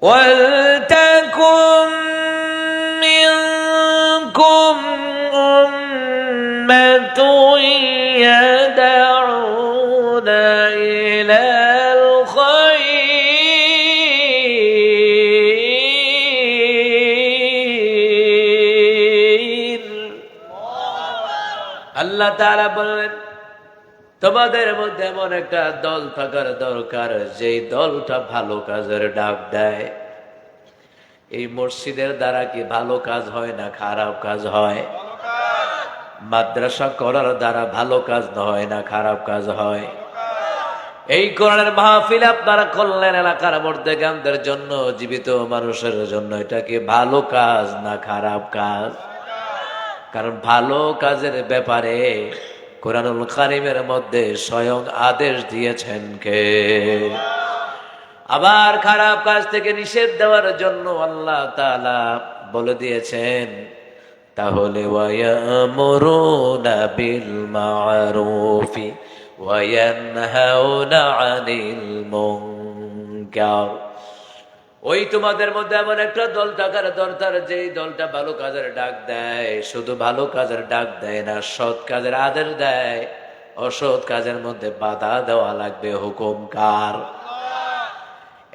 ওয়ালতাকুম মিনকুম উম্মাতুন ইয়াদউনা ইলাল খায়র। আল্লাহ তাআলা বলেন, তোমাদের মধ্যে এমন একটা দল থাকার দরকার যেই দলটা ভালো কাজের ডাক দেয়। এই মসজিদের দ্বারা কি ভালো কাজ হয় না খারাপ কাজ হয়? মাদ্রাসা করার দ্বারা ভালো কাজ হয় না খারাপ কাজ হয়? এই কোরআনের মাহফিল আপনারা করলেন এলাকার মধ্যে গানদের জন্য, জীবিত মানুষের জন্য, এটা কি ভালো কাজ না খারাপ কাজ? কারণ ভালো কাজের ব্যাপারে কোরআনুল কারীমের মধ্যে স্বয়ং আদেশ দিয়েছেন কে? আবার খারাপ কাজ থেকে নিষেধ দেওয়ার জন্য আল্লাহ তাআলা বলে দিয়েছেন, তাহলে ওয়ায়ামুরুনা বিল মা'রুফি ওয়া ইয়ানহাউনা আনিল মুনকার। ওই তোমাদের মধ্যে এমন একটা দল থাকার দরকার যেই দলটা ভালো কাজের ডাক দেয়, শুধু ভালো কাজের ডাক দেয় না, সৎ কাজের আদেশ দেয়। অসৎ কাজের মধ্যে বাধা দেওয়া লাগবে। হুকুম কার?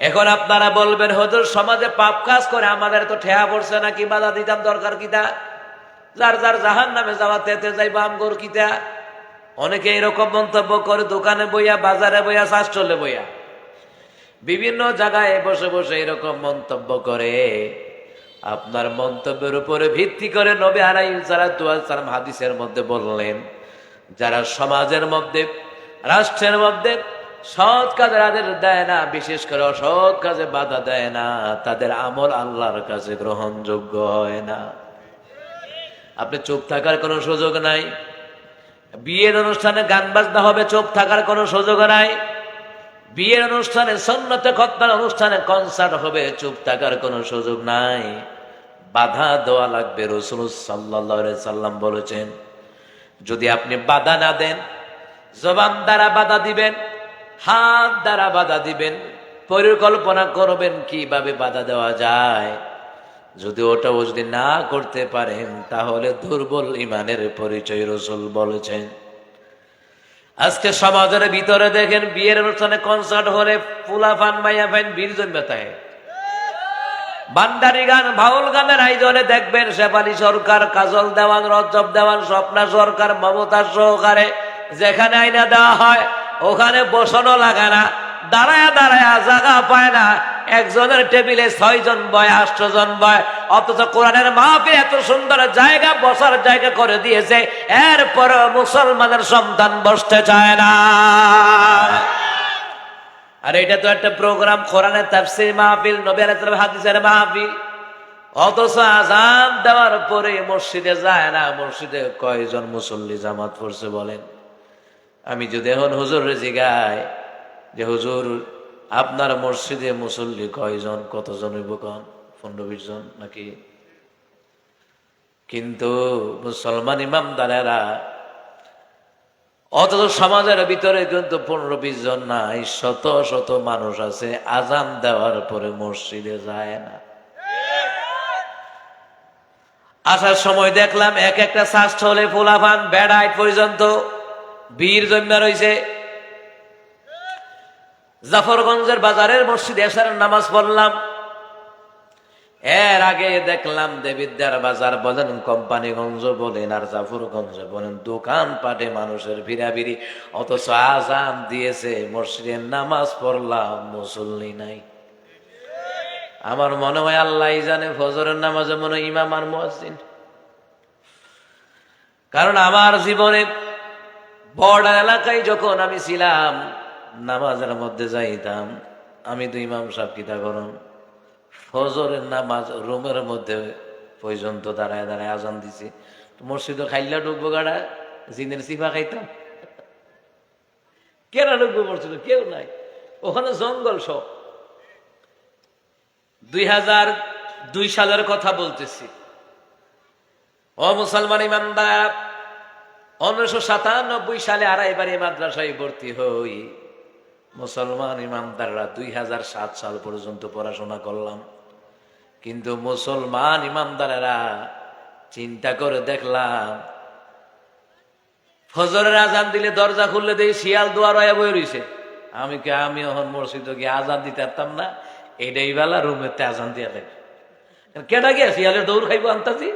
এখন আপনারা বলবেন, হুজুর সমাজে পাপ কাজ করে আমাদের তো ঠেয়া পড়ছে না, কি বাধা দিতাম, দরকার কিতা? যার যার জাহান্নামে যাওয়া তেতে যাইবা আমগর কিতা? অনেকে এরকম মন্তব্য করে, দোকানে বইয়া, বাজারে বইয়া, শাসটলে বইয়া, বিভিন্ন জায়গায় বসে বসে এরকম মন্তব্য করে। আপনার মন্তব্যের উপরে ভিত্তি করে নবী আলাইহিস সালাতু ওয়াস সালাম হাদিসের মধ্যে বললেন, যারা সমাজের মধ্যে, রাষ্ট্রের মধ্যে সৎ কাজের আদেশ দেয় না, বিশেষ করে অসৎ কাজে বাধা দেয় না, তাদের আমল আল্লাহর কাছে গ্রহণযোগ্য হয় না। আপনি চুপ থাকার কোনো সুযোগ নাই। বিয়ের অনুষ্ঠানে গান বাজনা হবে, চুপ থাকার কোনো সুযোগ নাই। বিয়ের অনুষ্ঠানে, সুন্নতে খতনার অনুষ্ঠানে কনসার্ট হবে, চুপ থাকার কোনো সুযোগ নাই। বাধা দেওয়া লাগবে। রাসূল সাল্লাল্লাহু আলাইহি সাল্লাম বলেছেন, যদি আপনি বাধা না দেন, জবান দ্বারা বাধা দিবেন, হাত দ্বারা বাধা দিবেন, পরিকল্পনা করবেন কিভাবে বাধা দেওয়া যায়। যদি ওটাও যদি না করতে পারেন, তাহলে দুর্বল ইমানের পরিচয় রাসূল বলেছেন। আজকে সমাজের ভিতরে দেখেন, বিয়ের অনুষ্ঠানে কনসার্ট হলে ফুলা ফান মাইয়া ফাইন বীর জন্মাতায়, বান্দারি গান, ভাউল গানের আয়োজনে দেখবেন শেফালি সরকার, কাজল দেওয়ান, রজব দেওয়ান, স্বপ্না সরকার, মমতা সহকারে যেখানে আইনা দেওয়া হয় ওখানে বসানো লাগে না, দাঁড়ায় দাঁড়ায় জায়গা পায় না। একজনের টেবিলে 6 জন বয়, 8 জন বয়, অথচ কোরআনের মাহফিল এত সুন্দর জায়গা, বসার জায়গা করে দিয়েছে, এরপর মুসলমানের সন্তান বসতে চায় না। আর এটা তো একটা প্রোগ্রাম, কোরআনের তাফসীর মাহফিল, নবী আলাইহিস সালাম হাদিসের মাহফিল, অথচ আযান দেওয়ার পরে মসজিদে যায় না। মসজিদে কয়জন মুসল্লি জামাত পড়ছে বলেন? আমি যদি এখন হুজুরে জিগাই যে হুজুর আপনার মসজিদে মুসল্লি কয়জন, কতজন হইব, কন 15-20 জন নাকি? কিন্তু মুসলমান ইমামদারেরা, অথচ সমাজের ভিতরে কিন্তু 15-20 জন নাই, শত শত মানুষ আছে আজান দেওয়ার পরে মসজিদে যায় না। আসার সময় দেখলাম এক একটা শাস্ত্র হলে ফুলাফান বেড়াইট পর্যন্ত বীর জন্মা রয়েছে। জাফরগঞ্জের বাজারের মসজিদে এশারের নামাজ পড়লাম, এর আগে দেখলাম দেবিদ্যার বাজার বলেন, কোম্পানিগঞ্জ বলেন, আর জাফরগঞ্জ বলেন, দোকান পাটে মানুষের ভিড়াভিড়ি, অথচ আজান দিয়েছে, মসজিদের নামাজ পড়লাম, মুসল্লি নাই। আমার মনে হয় আল্লাহ জানে ফজরের নামাজে মনে হয় ইমাম আর মুয়াজ্জিন। কারণ আমার জীবনে বর্ডার এলাকায় যখন আমি ছিলাম, নামাজের মধ্যে যাইতাম, আমি তো ইমাম সাহেব কিতা করুন, ফজরের নামাজ রুমের মধ্যে পর্যন্ত দাঁড়ায় দাঁড়ায় আজান দিছি। মসজিদে খাইলা ঢুকবো গাড়া, জিনের সিফা খাইতাম, কেনা ঢুকবো মসজিদ, কেউ নাই, ওখানে জঙ্গল সব। 2002 সালের কথা বলতেছি। ও মুসলমান ইমানদার, 1997 সালে আড়াইবাড়ি মাদ্রাসায় ভর্তি হই। মুসলমান ইমানদাররা 2007 সাল পর্যন্ত পড়াশোনা করলাম, কিন্তু মুসলমান ইমানদারেরা চিন্তা করে দেখলাম ফজরের আজান দিলে দরজা খুললে দেখি শিয়াল দুয়ার হয়ে বই রইছে। আমি এখন মসজিদে গিয়ে আজান দিতে পারতাম না, এটাই বেলা রুমেতে আজান দিয়ে লাগে কেডা গিয়া শিয়ালের দৌড় খাইব আনতাছি।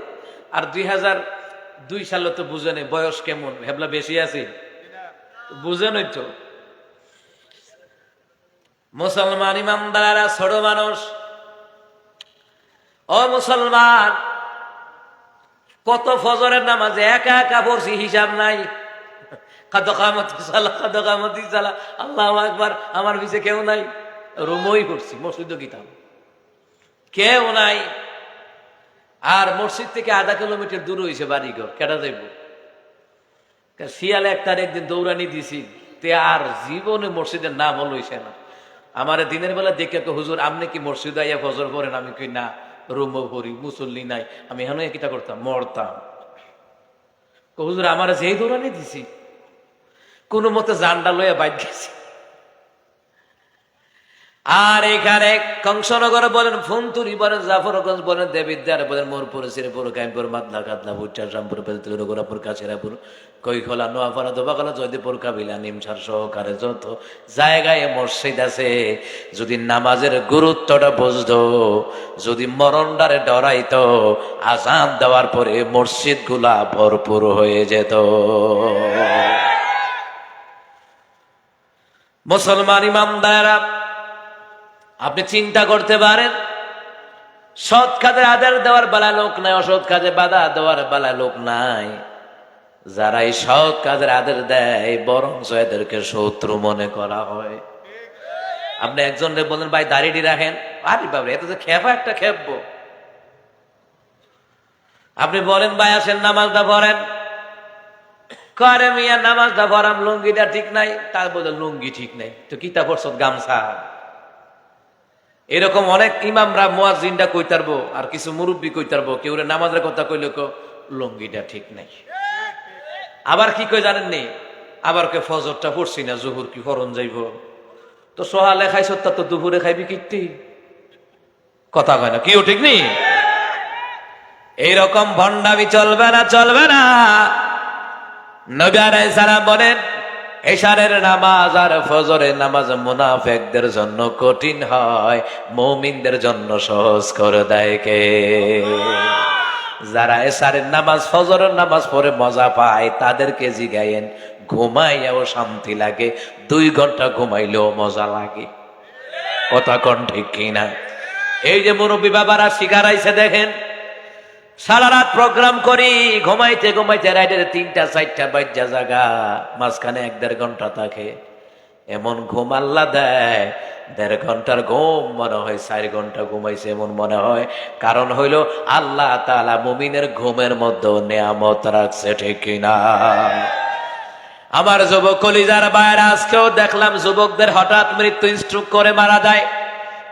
আর 2002 সালে তো বুঝে নেই বয়স কেমন, ভেবলা বেশি আছে, বুঝে নই তো। মুসলমান ইমানদারেরা ছোট মানুষ। ও মুসলমান, কত ফজরের নামাজে একা একা পড়ছি হিসাব নাই। আল্লাহু আকবার, আমার পিছে কেউ নাই, রুমই পড়ছি, মসজিদও গিতাম কেউ নাই। আর মসজিদ থেকে আধা কিলোমিটার দূর হয়েছে বাড়িঘর, কেটা যাইব। শিয়ালে একদিন দৌড়ানি দিছি, তে আর জীবনে মসজিদের নাম হইছে না। আমার দিনের বেলা দেখে হুজুর আপনি কি মসজিদ আইয়া ফজর পড়েন? আমি কই না, রুমও পড়ি, মুসল্লি নাই। আমি এখন কিটা করতাম, মরতাম। হুজুর আমার যেই দৌড়ানি দিছি, কোন মতে জানডা লইয়া বাইক গেছি। আর এখানে কংসনগর বলেন, ফুনতুরি বলেন, জাফরগঞ্জ বলেন, দেবিদ্যার বলেন, মোরপুর, সিরপুর, কাইমপুর, মাদলা, কাতলা, ভুট্টা, রামপুর, বেলতুল, গোরাপুর, কাছেরাপুর, কৈখোলা, নোয়াপাড়া, দোবাকলা, জয়দেবপুর, কাবিলা, নিমসার সহকারে যত জায়গায় মসজিদ আছে, যদি নামাজের গুরুত্বটা বুঝতো, যদি মরণডারে ডরাইতো, আজান দেওয়ার পরে মসজিদ গুলা ভরপুর হয়ে যেত। মুসলমান ইমানদারেরা, আপনি চিন্তা করতে পারেন, সৎ কাজে আদেশ দেওয়ার বেলা লোক নাই, অসৎ কাজে বাধা দেওয়ার বেলা লোক নাই। যারা এই সৎ কাজের আদেশ দেয়, বরং এদেরকে শত্রু মনে করা হয়। আপনি একজনকে বলেন ভাই দাড়িটি রাখেন, আরে বাবা এত যে খেপা একটা খেপবো। আপনি বলেন ভাই আসেন নামাজটা পড়েন, করে মিয়া নামাজটা পড়াম, লুঙ্গিটা ঠিক নাই। তার বলে লুঙ্গি ঠিক নাই, তো কিতা পড়ছ? গামছা। এরকম অনেক ইমামরা মুয়াজ্জিনটা কইতারবো, আর কিছু মুরব্বী কইতারবো, কেউ নামাজের কথা কইলে লুঙ্গিটা ঠিক নাই। আবার কি কই জানেননি? আবার কে ফজরটা পড়ছি না, জোহর কি ফরন যাইব? তো সহালে খাইছ, তা তো দুপুরে খাইবি কীর্তি, কথা কয় না, কিও ঠিক নেই। এইরকম ভণ্ডামি চলবে না, চলবে না। নবী আলাইহিস সালাম বলেন, এশারের নামাজ আর ফজরের নামাজ মুনাফিকদের জন্য কঠিন হয়, মুমিনদের জন্য সহজ করে দেয় কে? যারা এশারের নামাজ ফজরের নামাজ পড়ে মজা পায়, তাদেরকে জিগায়েন, ঘুমাইয়াও শান্তি লাগে, 2 ঘন্টা ঘুমাইলেও মজা লাগে। কথা কোন ঠিক কিনা? এই যে মুরব্বী বাবারা শিখারাইছে দেখেন, সারা রাত প্রোগ্রাম করি, ঘুমাইতে ঘুমাইতে রাইডের 3টা 4টা বাজ্যা জাগা, মাঝখানে 1-1.5 ঘন্টা থাকে। এমন ঘুম আল্লাহ দেয়, 1.5 ঘন্টার ঘুম মনে হয় 4 ঘন্টা ঘুমাইছে এমন মনে হয়। কারণ হইল আল্লাহ তাআলা মুমিনের ঘুমের মধ্যে নিয়ামত রাখছে, ঠিক কিনা? আমার যুবক কলিজার বাইরে, আজকেও দেখলাম যুবকদের হঠাৎ মৃত্যু, স্ট্রোক করে মারা যায়,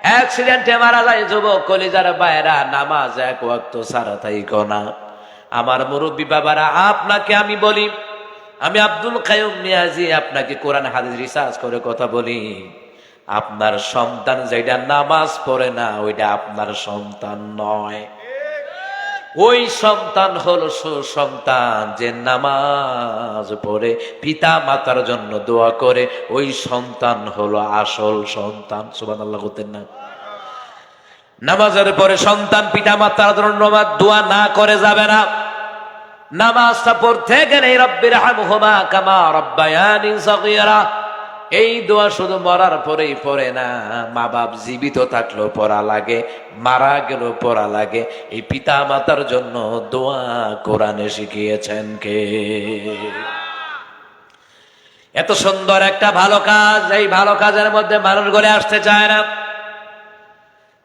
অ্যাক্সিডেন্টে মারা যায় যুবক কলিজার বাইরা। নামাজ 1 ওয়াক্ত ছাড়া তাই কোনা। আমার মুরব্বী বাবারা, আপনাকে আমি বলি, আমি আব্দুল কাইয়ুম নিয়াজি আপনাকে কোরআন হাদিস রিসার্চ করে কথা বলি, আপনার সন্তান যেটা নামাজ পড়ে না, ওইটা আপনার সন্তান নয়। ওই সন্তান হলো সুসন্তান, যে নামাজ পড়ে, পিতা মাতার জন্য দোয়া করে, ওই সন্তান হলো আসল সন্তান। সুবহানাল্লাহ বলতেন না? নামাজের পরে সন্তান পিতা মাতার জন্য দোয়া না করে যাবে না। নামাজটা পড়তে গেলে রব্বিরহামহুমা কামা রাব্বায়ানি সগীরা, এই দোয়া শুধু মরার পরেই পড়ে না, মা বাপ জীবিত থাকলেও পড়া লাগে, মারা গেলেও পড়া লাগে। এই পিতা মাতার জন্য দোয়া কোরআনে শিখিয়েছেন কে? এত সুন্দর একটা ভালো কাজ, এই ভালো কাজের মধ্যে মানুষ গড়ে আসতে চায় না।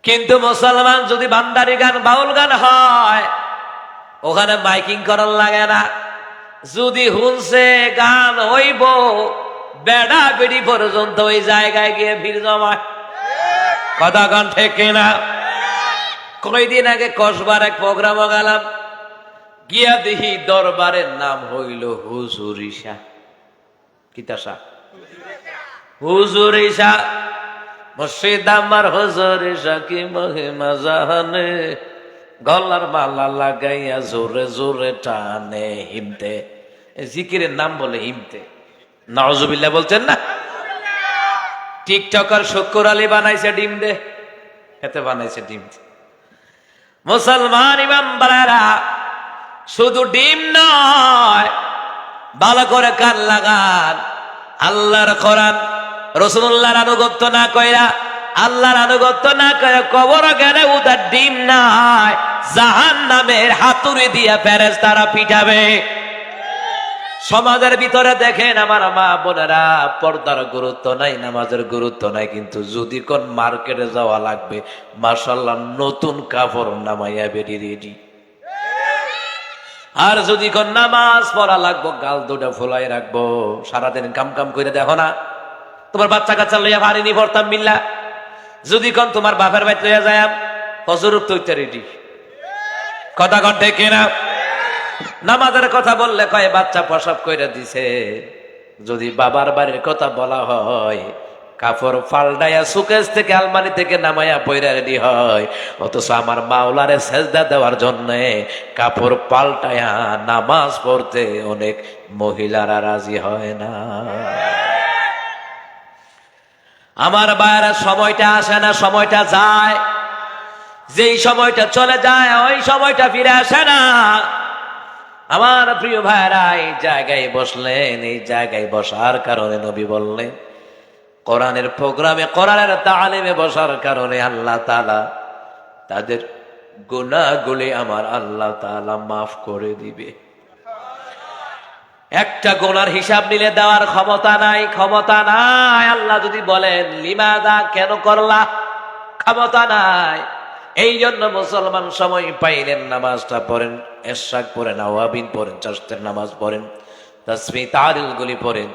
কিন্তু মুসলমান যদি ভান্ডারি গান, বাউল গান হয়, ওখানে মাইকিং করার লাগে না। যদি হুনছে গান হইব, বেড়া বেড়ি পর্যন্ত ওই জায়গায় গিয়ে ভিড় জমায়। কথা গান ঠিক কিনা? কয়দিন আগে কসবার এক প্রোগ্রামও গেলাম, গিয়া দেখি দরবারের নাম হইল হুজুরিশা। কিতাসা? হুজুর ঈশা মুর্শিদ আমার হুজুর ঈশা কি মহিমা জানে, গলার মালা লাগাইয়া জোরে জোরে টানে হিমতে। জিকিরের নাম বলে হিমতে। নাউজুবিল্লাহ বলছেন না? টিকটকার শুক্কুর আলী বানাইছে ডিম দে, এতে বানাইছে ডিম। মুসলমান ইমামবাড়ারা শুধু ডিম নয়, ভালো করে কান লাগান। আল্লাহর কোরআন রাসূলুল্লাহর আনুগত্য না কইরা, আল্লাহর আনুগত্য না কইরা কবর গেলে উদার ডিম নাই, জাহান্নামের হাতুড়ি দিয়া ফেরেশতারা পিটাবে। সমাজের ভিতরে দেখেন আমার মা বোনেরা, পর্দার গুরুত্ব নাই, নামাজের গুরুত্ব নাই, কিন্তু যদি কোন মার্কেটে যাওয়া লাগবে, মাশাআল্লাহ নতুন কাপড় নামাইয়া বেরি রেডি। আর যদি কোন নামাজ পড়া লাগবো, গাল দুটা ফুলাই রাখবো, সারাদিন কাম কাম করে দেখো না, তোমার বাচ্চা কাচ্চা লইয়া ভারিনি ভরতাম মিল্লা। যদি কোন তোমার বাপের বাড়ি লইয়া যায়, হজুর তৈতে রেডি। কথা কণ্ঠে কেনা? নামাজের কথা বললে কয় বাচ্চা প্রসব কইরা দিছে। যদি বাবার বাড়ির কথা বলা হয়, কাপড় পাল্টাইয়া সুকেশ থেকে আলমারি থেকে নামাইয়া পয়রা রেডি হয়, অথচ আমার মাওলারে সেজদা দেওয়ার জন্য কাপড় পাল্টাইয়া নামাজ পড়তে অনেক মহিলারা রাজি হয় না। আমার বাইরে সময়টা আসে না, সময়টা যায়। যেই সময়টা চলে যায় ওই সময়টা ফিরে আসে না। আমার প্রিয় ভাইরা, এই জায়গায় বসলেন, এই জায়গায় বসার কারণে নবী বললেন, কোরআনের প্রোগ্রামে, কোরআনের তালিমে বসার কারণে আল্লাহ তাআলা তাদের গুনাহগুলি আমার আল্লাহ তাআলা মাফ করে দিবে। একটা গুনার হিসাব নিলে দেওয়ার ক্ষমতা নাই, ক্ষমতা নাই। আল্লাহ যদি বলেন লিমাদা, কেন করলা, ক্ষমতা নাই। এই জন্য মুসলমান সময় পাইলেন নামাজটা পড়েন, এশরাক পড়েন, আওয়াবিন পড়েন, চারতের নামাজ পড়েন, তাসবিহ তাহলিল গুলি পড়েন।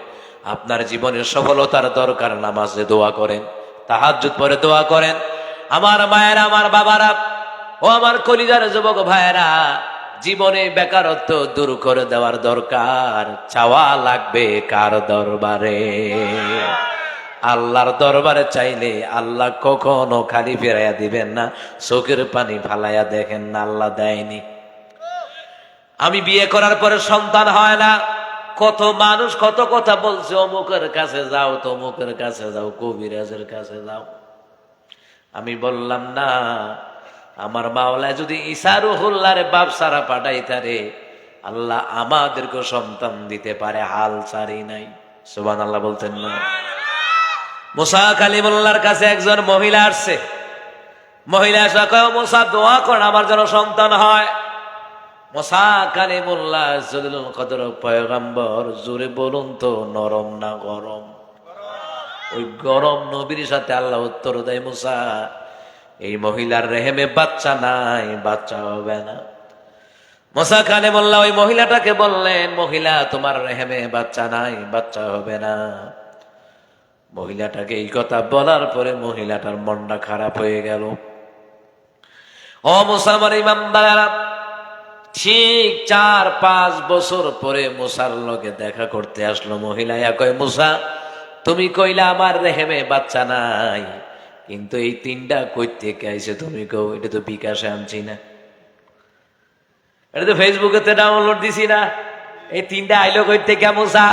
আপনার জীবনের সফলতার দরকার নামাজে দোয়া করেন, তাহাজ্জুদ পড়ে দোয়া করেন। আমার মায়েরা, আমার বাবারা, ও আমার কলিজার যুবক ভাইয়েরা, জীবনে বেকারত্ব দূর করে দেওয়ার দরকার। চাওয়া লাগবে কার দরবারে? আল্লাহর দরবারে চাইলে আল্লাহ কখনো খালি ফেরাইয়া দিবেন না। চোখের পানি ফালাইয়া দেখেন না, আল্লাহ দেয়নি। আমি বিয়ে করার পরে সন্তান হয় না, কত মানুষ কত কথা বলছে, অমুকের কাছে যাও, তমুকের কাছে যাও, কবিরাজের কাছে যাও। আমি বললাম না, আমার মাওলা যদি ঈসা রুহুল্লাহর বাপ সারা পাঠাইতারে, আল্লাহ আমাদেরকে সন্তান দিতে পারে, হাল ছাড়ি নাই। সুবহানাল্লাহ বলতেন না? মুসা কালিমুল্লাহর কাছে একজন মহিলা আসছে। মহিলা এসে কয়, মুসা দোয়া করেন আমার যেন সন্তান হয়। মুসা কালিমুল্লাহ জলিলুল কদর পয়গম্বর, জোরে বলুন তো, নরম না গরম? ওই গরম নবীর সাথে আল্লাহ উত্তর দেয়, মুসা এই মহিলার রেহেমে বাচ্চা নাই, বাচ্চা হবে না। মুসা কালিমুল্লাহ ওই মহিলাটাকে বললেন, মহিলা তোমার রেহেমে বাচ্চা নাই, বাচ্চা হবে না। মহিলাটাকে এই কথা বলার পরে মহিলাটার মনটা খারাপ হয়ে গেল। ও মুসলমান ইমামদারা, ঠিক 4-5 বছর পরে মুসার লগে দেখা করতে আসলো মহিলা। কয়, মুসা তুমি কইলা আমার রেহেমে বাচ্চা নাই, কিন্তু এই 3টা কই থেকে আইছে তুমি কও? এটা তো বিকাশে আনছি না, এটা তো ফেসবুকে ডাউনলোড দিছি না। এই 3টা আইলো কই থেকে মুসা?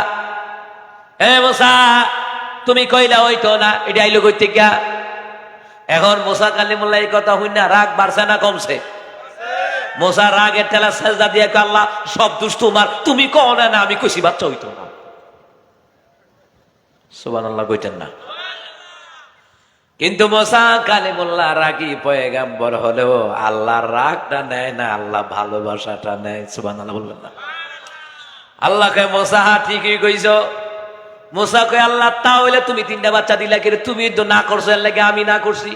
এ মুসা তুমি কইলা ওই তো না, এটা আইলো কই থেকে? এখন মুসা কালিমুল্লাহ এই কথা হই না, রাগ বাড়ছে না কমছে? মুসা রাগের ঠেলা সেজদা দিয়ে কয়, আল্লাহ সব দোষ তোমার, তুমি কও না না আমি কইছি বাচ্চা হইতো না। সুবহানাল্লাহ কইতেন না? কিন্তু মুসা কালিমুল্লাহ রাগী পয়গাম্বর হলেও আল্লাহর রাগটা নেয় না, আল্লাহ ভালোবাসাটা নেয়। সুবহানাল্লাহ বলবেন না? আল্লাহ কয়, মুসা ঠিকই কইছো। মুসা কয়, আল্লাহ তাহলে তুমি 3টা বাচ্চা দিলা কি? তুমি তো না করছো, এর লাগে আমি না করছি।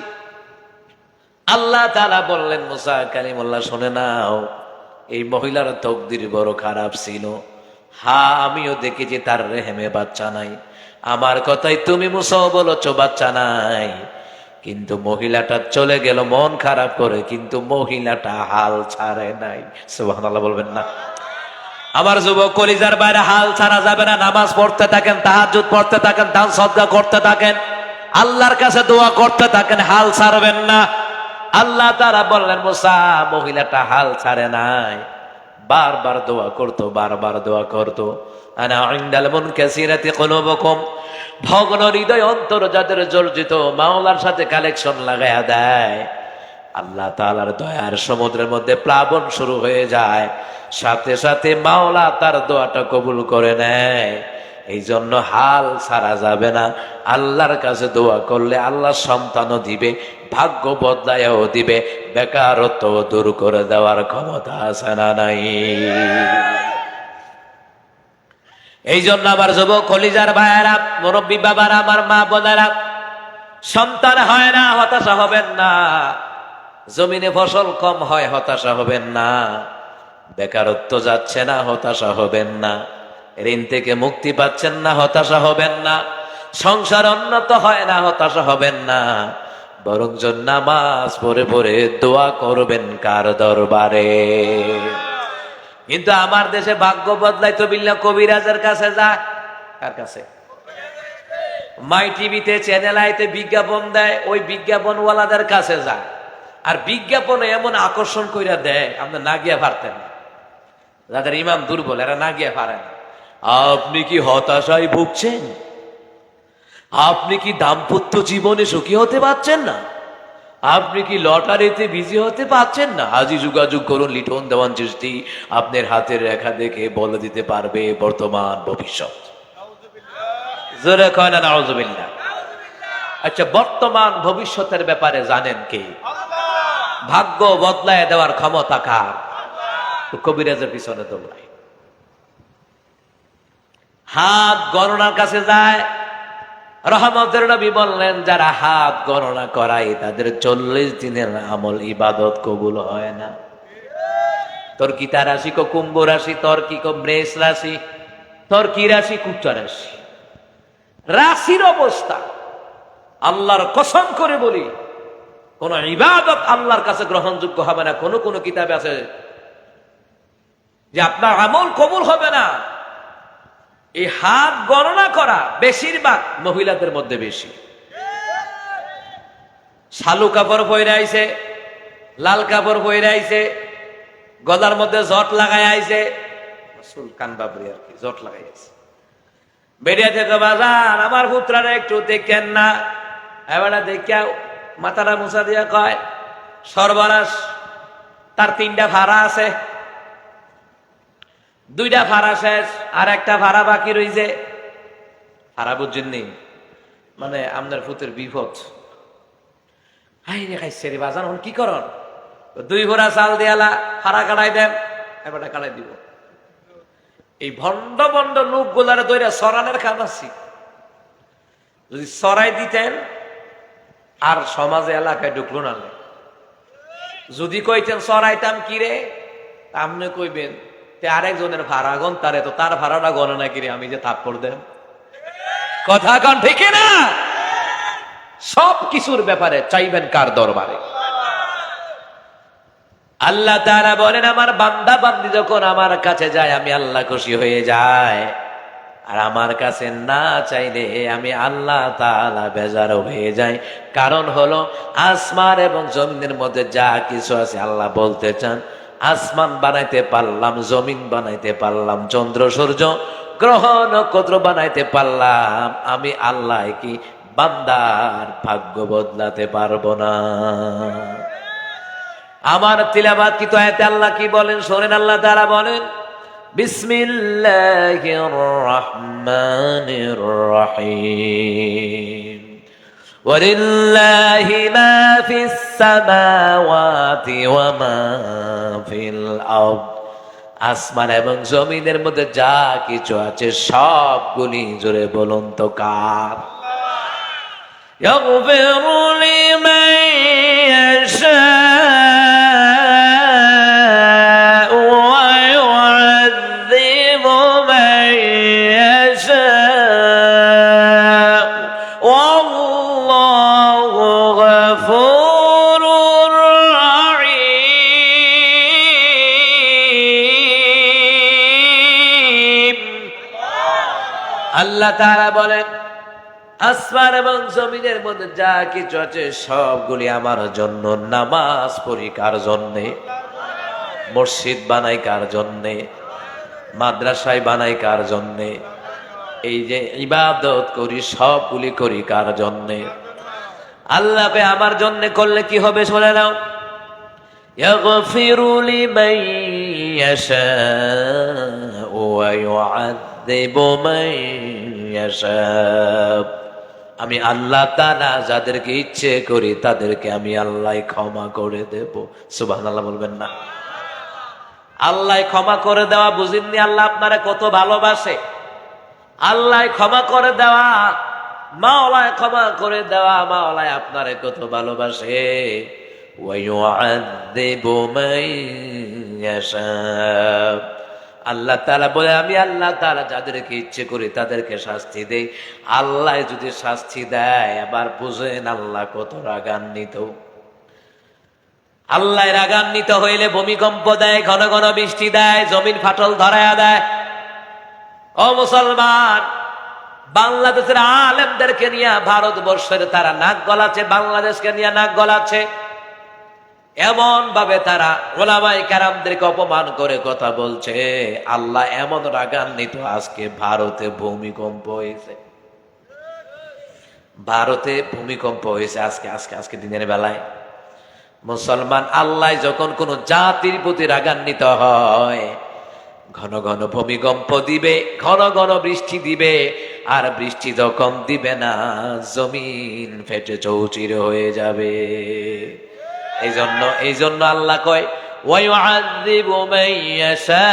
আল্লাহ তাআলা বললেন, মুসা কালিমুল্লাহ শুনে নাও, এই মহিলার তকদির বড় খারাপ ছিল। হ্যাঁ আমিও দেখেছি তার রেহেমে বাচ্চা নাই। আমার কথাই তুমি মুসাও বলেছো বাচ্চা নাই, কিন্তু মহিলাটা চলে গেল মন খারাপ করে, কিন্তু মহিলাটা হাল ছাড়ে নাই। সুবহানাল্লাহ বলবেন না? আমার যুবক কলিজার বাইরে হাল ছাড়া যাবে না। নামাজ পড়তে থাকেন, তাহাজ্জুদ পড়তে থাকেন, দান সদকা করতে থাকেন, আল্লাহর কাছে দোয়া করতে থাকেন, হাল ছাড়বেন না। আল্লাহ তাআলা বললেন মুসা, মহিলাটা হাল ছাড়ে নাই, বারবার দোয়া করতো, বারবার দোয়া করতো। আনা ইনদাল মুনকাসিরাতি কুলুবুকুম, ভগ্ন হৃদয় অন্তর যাদের জর্জিত, মাওলার সাথে কালেকশন লাগায়া দেয়, আল্লাহ তাআলার দয়ার সমুদ্রের মধ্যে প্লাবন শুরু হয়ে যায়, সাথে সাথে মাওলা তার দোয়াটা কবুল করে নেয়। এই জন্য হাল ছাড়া যাবে না। আল্লাহর কাছে দোয়া করলে আল্লাহ সন্তানও দিবে, ভাগ্য বদলায়ও দিবে, বেকারত্ব দূর করে দেওয়ার ক্ষমতা আছে না নাই? এই জন্য আমার যুবক কলিজার ভাইয়েরা, মুরব্বী বাবারা, আমার মা বোনেরা, সন্তান হয় না হতাশা হবেন না, জমিনে ফসল কম হয় হতাশা হবেন না, বেকারত্ব যাচ্ছে না হতাশা হবেন না, ঋণ থেকে মুক্তি পাচ্ছেন না হতাশা হবেন না, সংসার উন্নত হয় না হতাশা হবেন না, বরং নামাজ পড়ে পড়ে দোয়া করবেন কার দরবারে? কিন্তু আমার দেশে ভাগ্য বদলাই তো বিল্লাহ কবিরাজের কাছে যায়। কার কাছে? মাই টিভিতে চ্যানেল আইতে বিজ্ঞাপন দেয়, ওই বিজ্ঞাপনওয়ালাদের কাছে যায়। আর বিজ্ঞাপনে এমন আকর্ষণ কইরা দেয়, আমরা না গিয়া পারতেন না। যাদের ইমান দুর্বল এরা না গিয়া পারেন। আপনি কি হতাশায় ভুগছেন? আপনি কি দাম্পত্য জীবনে সুখী হতে পারছেন না? আপনি কি লটারিতে বিজি হতে পারছেন না? আজই যোগাযোগ করুন লিটন দেওয়ান চিশতি, আপনার হাতের রেখা দেখে বলে দিতে পারবে বর্তমান ভবিষ্যৎ। জোরে কয় না নাউজুবিল্লাহ। আচ্ছা, বর্তমান ভবিষ্যতের ব্যাপারে জানেন কে? ভাগ্য বদলায় দেওয়ার ক্ষমতা কার? কবিরাজের পিছনে দৌড়ায়। হাত গণনার কাছে যায়। রহমতের নবী বললেন, যারা হাত গণনা করায় তাদের 40 দিনের আমল ইবাদত কবুল হয় না। তোর কি তার রাশি কো কুম্ভ রাশি, তোর কি কো বৃষ রাশি, তোর কি রাশি কুচ্চ রাশি, রাশির অবস্থা আল্লাহর কসম করে বলি, কোন ইবাদত আল্লাহর কাছে গ্রহণযোগ্য হবে না। কোন কোন কিতাবে আছে যে আপনার আমল কবুল হবে না। এই হাত গণনা করা বেশিরভাগ মহিলাদের মধ্যে বেশি। শালু কাপড় পরে আইছে, লাল কাপড় পরে আইছে, গলার মধ্যে জট লাগাই আইছে, কান বাবরি আর কি জট লাগাই আছে। বেরিয়া থেকে বাজার আমার পুত্রারা একটু দেখেন না, এবার দেখিয়া মাথাটা মুছা দিয়া কয়, সর্বনাশ, তার 3টা ভাড়া আছে, 2টা ভাড়া শেষ, আর একটা ভাড়া বাকি রইছে। ভাড়া বুঝছেননি মানে আপনার পুতের বিপদ। হাই রে খাইছে রে বাজান, কি করন? 2 ঘোড়া চাল দিয়ালা, ভাড়া কাটাই দেন, এবার কাটাই দিব। এই ভণ্ড ভণ্ড লোক গুলারে দইরা সরানের কাজ আছে। যদি সরাই দিতেন আর সমাজে এলাকায় ঢুকলো না। যদি কইতেন সরাইতাম কি রে, আপনি কইবেন আরেকজনের ভাড়া গন, তারে তো তার ভাড়াটা গণে না কিরে, আমি যে থাপ্পড় দেন। কথা কন ঠিক না? সব কিছুর ব্যাপারে চাইবেন কার দরবারে? আল্লাহ তাআলা বলেন, আমার বান্দা বান্দি যখন আমার কাছে যায় আমি আল্লাহ খুশি হয়ে যায়, আর আমার কাছে না চাইলে আমি আল্লাহ তাআলা বেজার হয়ে যাই। কারণ হলো আসমান এবং জমিনের মধ্যে যা কিছু আছে আল্লাহ বলতে চান, আসমান বানাইতে পারলাম, জমিন বানাইতে পারলাম, চন্দ্র সূর্য গ্রহ নক্ষত্র বানাইতে পারলাম, আমি আল্লাহ কি বান্দার ভাগ্য বদলাতে পারবো না? আমার তিলাওয়াত কি তো আয়াতে আল্লাহ কি বলেন শোনেন। আল্লাহ তাআলা বলেন, বিসমিল্লাহির রহমানির রহিম, ওয়ালিল্লাহি মা ফিস সামাওয়াতি ওয়া মা ফিল আরদ। আসমান এবং জমিনের মধ্যে যা কিছু আছে সবগুলি জোরে বলুন তো কার? ইয়াগফিরু লিমান ইয়াশা আল্লাহ তাআলা বলেন, আসমান এবং জমিনের মধ্যে যা কিছু আছে সবগুলি আমার জন্য। নামাজ পড়ি কার জন্যে? মসজিদ বানাই কার জন্যে? মাদ্রাসায় বানাই কার জন্যে? এই যে ইবাদত করি সবগুলি করি কার জন্যে? আল্লাহকে আমার জন্য করলে কি হবে শুনে নাও। ইয়াগফিরু লিমান ইয়াশাউ ওয়া ইউআযযিবু মান ইয়াশাউ। আমি আল্লাহ তাআলা যাদেরকে ইচ্ছে করি তাদেরকে আমি আল্লাহ ক্ষমা করে দেব। সুবহানাল্লাহ বলবেন না? আল্লাহ ক্ষমা করে দেওয়া বুঝিননি আল্লাহ আপনারা কত ভালোবাসে? আল্লাহ ক্ষমা করে দেওয়া, মাওলায় ক্ষমা করে দেওয়া, মাওলায় আপনারে কত ভালোবাসে। ওয়ায়ুআযযিবু মান ইয়াশা। আল্লাহ তাআলা বলে, আমি আল্লাহ তাআলা যাদেরকে ইচ্ছে করি তাদেরকে শাস্তি দেই। আল্লাহ যদি শাস্তি দেয়, আবার বুঝেন আল্লাহ কত রাগান্বিত। আল্লাহ রাগান্বিত হইলে ভূমিকম্প দেয়, ঘন ঘন বৃষ্টি দেয়, জমিন ফাটল ধরায়া দেয়। ও মুসলমান, বাংলাদেশের আলেমদেরকে নিয়ে ভারতবর্ষের তারা নাক গলাচ্ছে, বাংলাদেশকে নিয়ে নাক গলাচ্ছে। এমন ভাবে তারা ওলামায়ে কেরামদেরকে অপমান করে কথা বলছে। আল্লাহ এমন রাগান্বিত, আজকে ভারতে ভূমিকম্প হয়েছে। ভারতে ভূমিকম্প হয়েছে আজকে আজকে আজকে দিনের বেলায়। মুসলমান, আল্লাহ যখন কোন জাতির প্রতি রাগান্বিত হয়, ঘন ঘন ভূমিকম্প দিবে, ঘন ঘন বৃষ্টি দিবে। আর বৃষ্টি যখন দিবে না, জমিন ফেটে চৌচির হয়ে যাবে। এই জন্য আল্লাহ কয়, ওয়ায়ুআযযিবু মান ইয়াশা।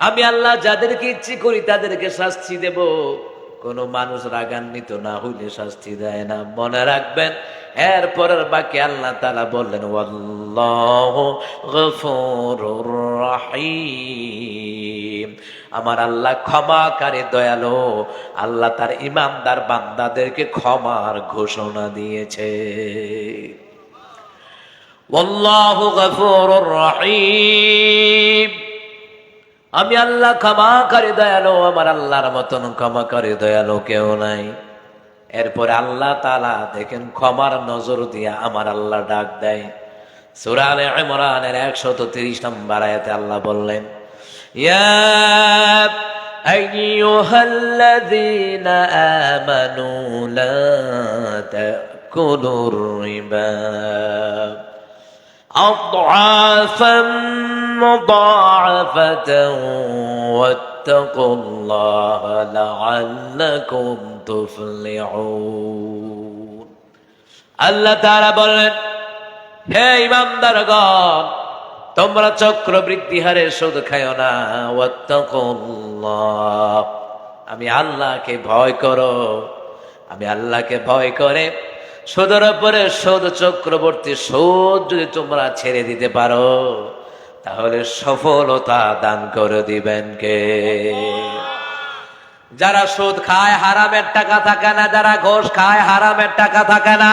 আমি আল্লাহ যাদেরকে ইচ্ছে করি তাদেরকে শাস্তি দেব। কোন মানুষ রাগান্বিত না হইলে শাস্তি দেয় না, মনে রাখবেন। এরপরের বাকি আল্লাহ তাআলা বললেন, ওয়াল্লাহু গফুরুর রহিম। আমার আল্লাহ ক্ষমাকারী দয়ালু। আল্লাহ তার ইমানদার বান্দাদেরকে ক্ষমার ঘোষণা দিয়েছে। ওয়াল্লাহু গফুরুর রহিম। আমি আল্লাহ ক্ষমাকারী দয়ালু, আমার আল্লাহর মতন ক্ষমাকারী দয়ালু কেউ নাই। এরপরে আল্লাহ তাআলা দেখেন ক্ষমার নজর দিয়া আমার আল্লাহ ডাক দেয়। সূরা আলে ইমরানের 130 নম্বর আয়াতে আল্লাহ বললেন, ইয়া আইয়ুহাল্লাযীনা আমানু লা তাকুলুর রিবা আদআফাম মুদাআফাতান ওয়াত্তাকুল্লাহা লাআল্লাকুম তুফলিহুন। আল্লাহ তাআলা বলেন, হে ইমানদারগণ, তোমরা চক্রবৃদ্ধি হারে সুদ খায়ো না। ওয়াত্তাকুল্লাহ, আমি আল্লাহকে ভয় করো। আমি আল্লাহকে ভয় করে সুদের উপরে সুদ, চক্রবর্তী সুদ যদি তোমরা ছেড়ে দিতে পারো, তাহলে সফলতা দান করে দিবেন কে? যারা সুদ খায় হারামের টাকা থাকে না, যারা ঘুষ খায় হারামের টাকা থাকে না।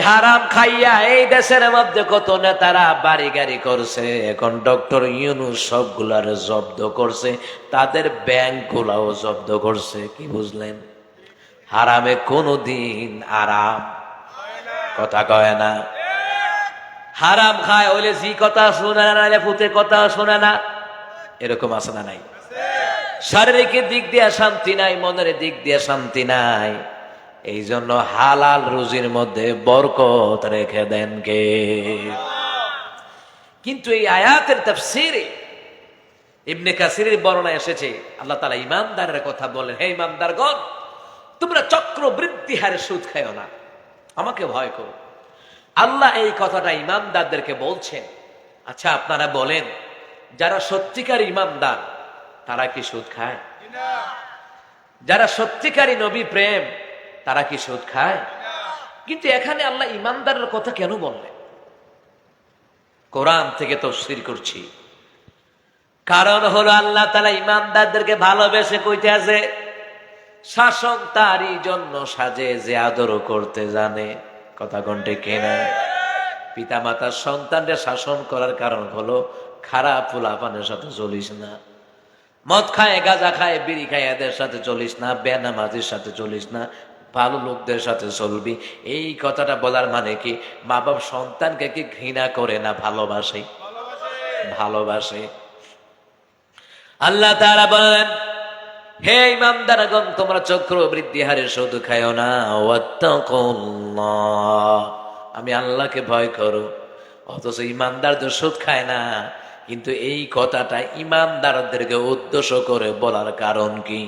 হারাম খাইয়া এই দেশের মধ্যে কত নেতারা বাড়ি গাড়ি করছে। এখন ডক্টর ইউনূস সবগুলার জব্দ করছে, তাদের ব্যাংক গুলাও জব্দ করছে। কি বুঝলেন? হারামে কোনদিন আরাম কথা কয় না। হারাম খায় ওইলে জি কথা শোনে না, ফুতে কথা শোনে না, এরকম আছে না নাই? শারীরিক দিক দিয়ে শান্তি নাই, মনের দিক দিয়ে শান্তি নাই। এই জন্য হালাল রুজির মধ্যে বরকত রেখে দেন কে? কিন্তু এই আয়াতের তাফসীরে ইবনে কাসিরের বর্ণনা এসেছে, আল্লাহ তাআলা ঈমানদারের কথা বলেন, হে ঈমানদারগণ, তোমরা চক্রবৃদ্ধি হারে সুদ খাও না, আমাকে ভয় করো। আল্লাহ এই কথাটা ঈমানদারদেরকে বলছেন। আচ্ছা আপনারা বলেন, যারা সত্যিকার ঈমানদার তারা কি সুদ খায়? যারা সত্যিকারী নবী প্রেম তারা কি সুদ খায়? কিন্তু এখানে আল্লাহ ঈমানদারের কথা কেন বললেন? কোরআন থেকে তাফসীর করছি। কারণ হলো আল্লাহ তাআলা ঈমানদারদেরকে ভালোবেসে কইতে আছে, শাসন তারই জন্য সাজে যে আদর করতে জানে। কথা কোনটি কেনা? পিতা মাতার সন্তানদের শাসন করার কারণ হলো খারাপ পোলাপানের সাথে চলিস না, মদ খায়, গাঁজা খায়, বিড়ি খায়, এদের সাথে চলিস না, বেনামাজির সাথে চলিস না, ভালো লোকদের সাথে চলবি। এই কথাটা বলার মানে কি, মা বাপ সন্তানকে কি ঘৃণা করে না ভালোবাসে? ভালোবাসে। আল্লাহ তাআলা বলেন, হে ইমানদারগণ, তোমরা চক্রবৃদ্ধি হারে সুদ খায়ও না, ওয়াত্তাকুল্লাহ, আমি আল্লাহকে ভয় করো। অথচ ইমানদার তো সুদ খায় না, কিন্তু এই কথাটা ইমানদারদেরকে উদ্দেশ্য করে বলার কারণ কি?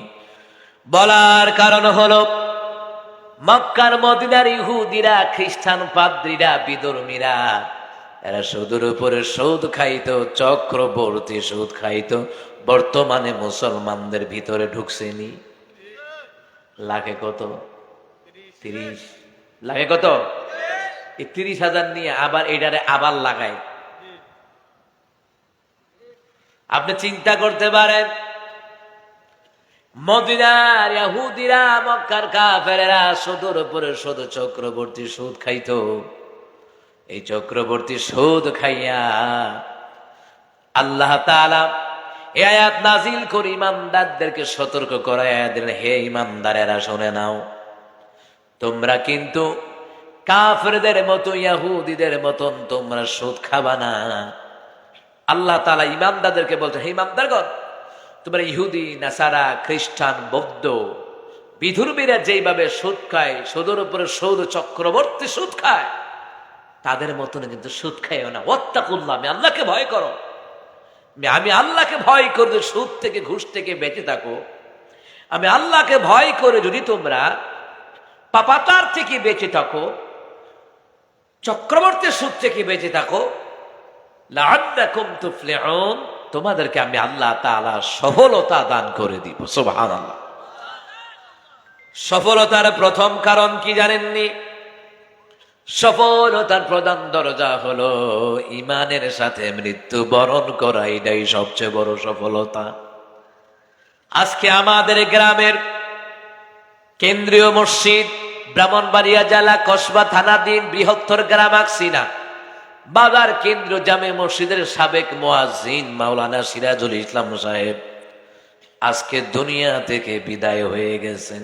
বলার কারণ হলো মক্কার মদিনার ইহুদিরা, খ্রিস্টান পাদ্রীরা, বিধর্মীরা, এরা সুদের উপরে সুদ খাইতো, চক্রবর্তী সুদ খাইতো। বর্তমানে মুসলমানদের ভিতরে ঢুকছেনি। লাখে কত? 30। লাখে কত? এই 30,000 নিয়ে আবার এটারে আবার লাগায়। আপনি চিন্তা করতে পারেন, মদিনার ইহুদিরা, মক্কার কাফেরেরা সুদের উপরে সুদ, চক্রবর্তী সুদ খাইতো। এই চক্রবর্তী সুদ খাইয়া আল্লাহ তাআলা এই আয়াত নাজিল করে ইমানদারদেরকে সতর্ক করায়া দিলেন, হে ইমানদারেরা শুনে নাও, তোমরা কিন্তু কাফেরদের মতো, ইহুদিদের মতন তোমরা সুদ খাবা না। আল্লাহ তাআলা ইমানদারদেরকে বলছেন, হে ইমানদারগণ, তোমরা ইহুদি, নাসারা, খ্রিস্টান, বৌদ্ধ, বিধর্মীরা যেইভাবে সুদ খায়, সুদের উপরে সুদ, চক্রবর্তী সুদ খায়, তাদের মতন কিন্তু সুদ খাইও না। ওয়াত্তাকুল্লাহ, আমি আল্লাহকে ভয় করো। আমি আল্লাহকে ভয় করে সুদ থেকে, ঘুষ থেকে বেঁচে থাকো। আমি আল্লাহকে ভয় করে যদি তোমরা পাপাচার থেকে বেঁচে থাকো, চক্রবর্তী সুদ থেকে বেঁচে থাকো, লাআল্লাকুম তুফলিহুন, তোমাদেরকে আমি আল্লাহ তাআলা সফলতা দান করে দিব। সুবহানাল্লাহ। সফলতার প্রথম কারণ কি জানেননি? সফলতার প্রধান দরজা হলো ঈমানের সাথে মৃত্যু বরণ করা। এটাই সবচেয়ে বড় সফলতা। আজকে আমাদের গ্রামের কেন্দ্রীয় মসজিদ, ব্রাহ্মণবাড়িয়া জেলা কসবা থানাধীন বৃহত্তর গ্রাম আকসিনা বাজার কেন্দ্র জামে মসজিদের সাবেক মুয়াজ্জিন মাওলানা সিরাজুল ইসলাম সাহেব আজকে দুনিয়া থেকে বিদায় হয়ে গেছেন।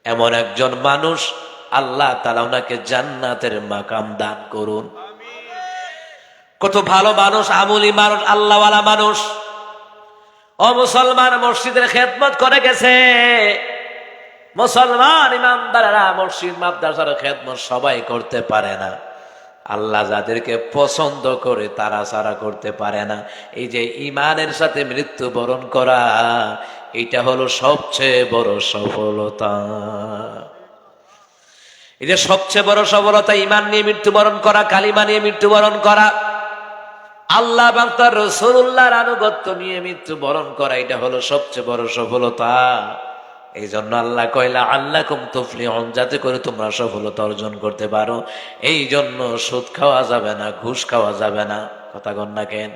এমন একজন মানুষ, আল্লাহ তাআলা ওনাকে জান্নাতের মাকাম দান করুন। কত ভালো মানুষ, আমলি মানুষ, আল্লাহওয়ালা মানুষ। ও মুসলমান, মসজিদের খেদমত করে গেছে। মুসলমান ইমানদাররা মসজিদ মাদ্রাসার খেদমত সবাই করতে পারে না। আল্লাহ যাদেরকে পছন্দ করে তারা ছাড়া করতে পারে না। এই যে ঈমানের সাথে মৃত্যুবরণ করা, এটা হলো সবচেয়ে বড় সফলতা। এই যে সবচেয়ে বড় সফলতা, ঈমান নিয়ে মৃত্যুবরণ করা, কালিমা নিয়ে মৃত্যুবরণ করা, আল্লাহ এবং তার রাসূলুল্লাহর আনুগত্য নিয়ে মৃত্যুবরণ করা, এটা হলো সবচেয়ে বড় সফলতা। এই জন্য আল্লাহ কয়লা আল্লাকুম তুফলিহুন, যাতে করে তোমরা সফলতা অর্জন করতে পারো। এই জন্য সুদ খাওয়া যাবে না, ঘুষ খাওয়া যাবে না। কথা কন না কেন?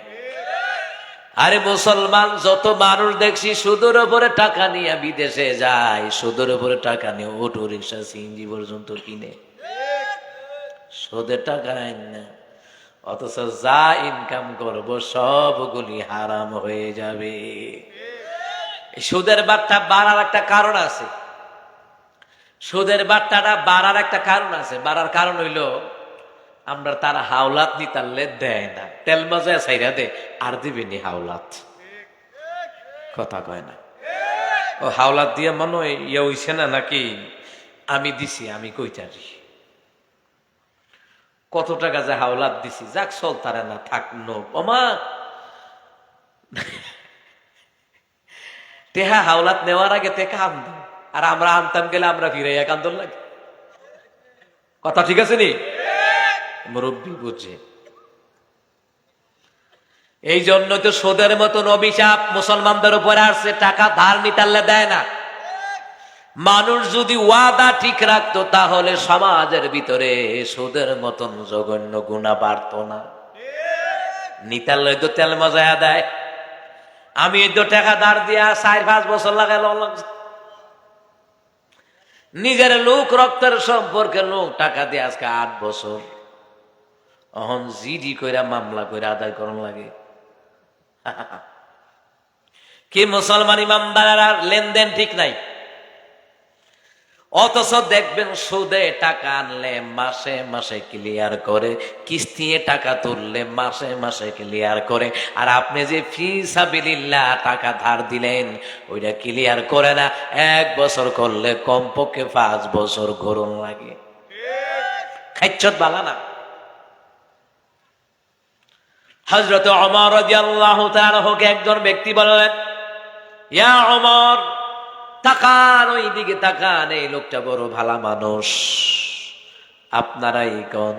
আরে মুসলমান যত মানুষ দেখছি সুদের উপরে টাকা নিয়ে বিদেশে যায়, সুদের উপরে টাকা নিয়ে অটো রিক্সা, সিএনজি পর্যন্ত কিনে, সুদের টাকা আইন না। অথচ যা ইনকাম করবো সবগুলি হারাম হয়ে যাবে। সুদের বাট্টা বাড়ার একটা কারণ আছে। সুদের বাট্টাটা বাড়ার একটা কারণ আছে। বাড়ার কারণ হইল আমরা তারা হাওলাত নিতালে দেয় না, তেল মজা চাইরা দে, আর দিবিনি হাওলাত। কথা কয় না? ও হাওলাত দিয়ে মনে হয় ইয়ে হইছে না নাকি, আমি দিছি, আমি কইতারি কত টাকা যে হাওলাত দিছি, যাক চল তারা না থাক নো ওমা। তেহা হাওলাত নেওয়ার আগে তে কাম দাও, আর আমরা আনতাম গেলে আমরা ফিরাইয়া কান্দন লাগে। কথা ঠিক আছে নি? মুরব্বী বুঝে। এই জন্য তো সুদের মতন অভিশাপ মুসলমানদের উপরে আসছে। টাকা ধার নিতালে দেয় না। মানুষ যদি ওয়াদা ঠিক রাখতো তাহলে সমাজের ভিতরে সুদের মতন জঘন্য গুনাহ বাড়তো না। নিতালে তো তেল মজায়া দেয়। আমি এই তো টাকা ধার দিয়া 4-5 বছর লাগাইল, নিজের লোক, রক্তের সম্পর্কে লোক টাকা দিয়ে আজকে 8 বছর, অহন জিডি কইরা মামলা কইরা আদায় করন লাগে। কি মুসলমান ইমানদারেরা লেনদেন ঠিক নাই, অথচ দেখবেন সুদে টাকা আনলে মাসে মাসে ক্লিয়ার করে, কিস্তিতে টাকা তুললে মাসে মাসে ক্লিয়ার করে, আর আপনি যে ফি সাবিলিল্লাহ টাকা ধার দিলেন ওইটা ক্লিয়ার করে না। 1 বছর করলে কমপক্ষে 5 বছর গরম লাগে। খাইচ্ছত বালা না। হযরত ওমর রাদিয়াল্লাহু তাআলা হকে একজন ব্যক্তি বললেন, ইয়া ওমর, তাকান, ওই দিকে তাকান, এই লোকটা বড় ভালো মানুষ, আপনারাই কোন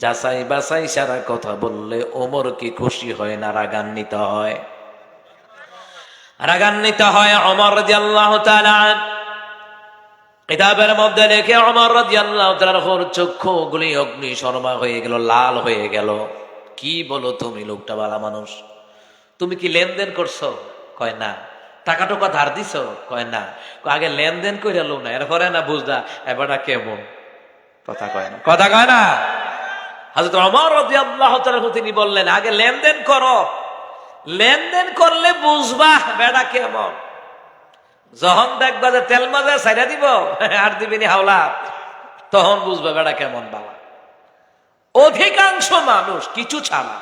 যাচাই বাছাই সারা কথা বললে ওমর কি খুশি হয় না রাগান্বিত হয়? রাগান্বিত হয়। ওমর রাদিয়াল্লাহু তাআলা কিতাবের মধ্যে লিখে ওমর রাদিয়াল্লাহু তাআলার চক্ষুগুলি অগ্নি শর্মা হয়ে গেল, লাল হয়ে গেল। কি বলো তুমি, লোকটা ভালো মানুষ, তুমি কি লেনদেন করছো? কয় না। টাকা টোকা ধার দিছ? কয় না। আগে লেনদেন করে লো না, এরপরে না বুঝলা এবারটা কেমন। কথা কয় না, কথা কয় না। হযরত ওমর রাদিয়াল্লাহু তাআলা তিনি বললেন, আগে লেনদেন করো, লেনদেন করলে বুঝবা বেড়া কেমন। যখন দেখবা যে তেল মাজা ছাইরা দিব আর দিবিনি হাওলা, তখন বুঝবা বেড়া কেমন বাবা। অধিকাংশ মানুষ, কিছু ছাড়া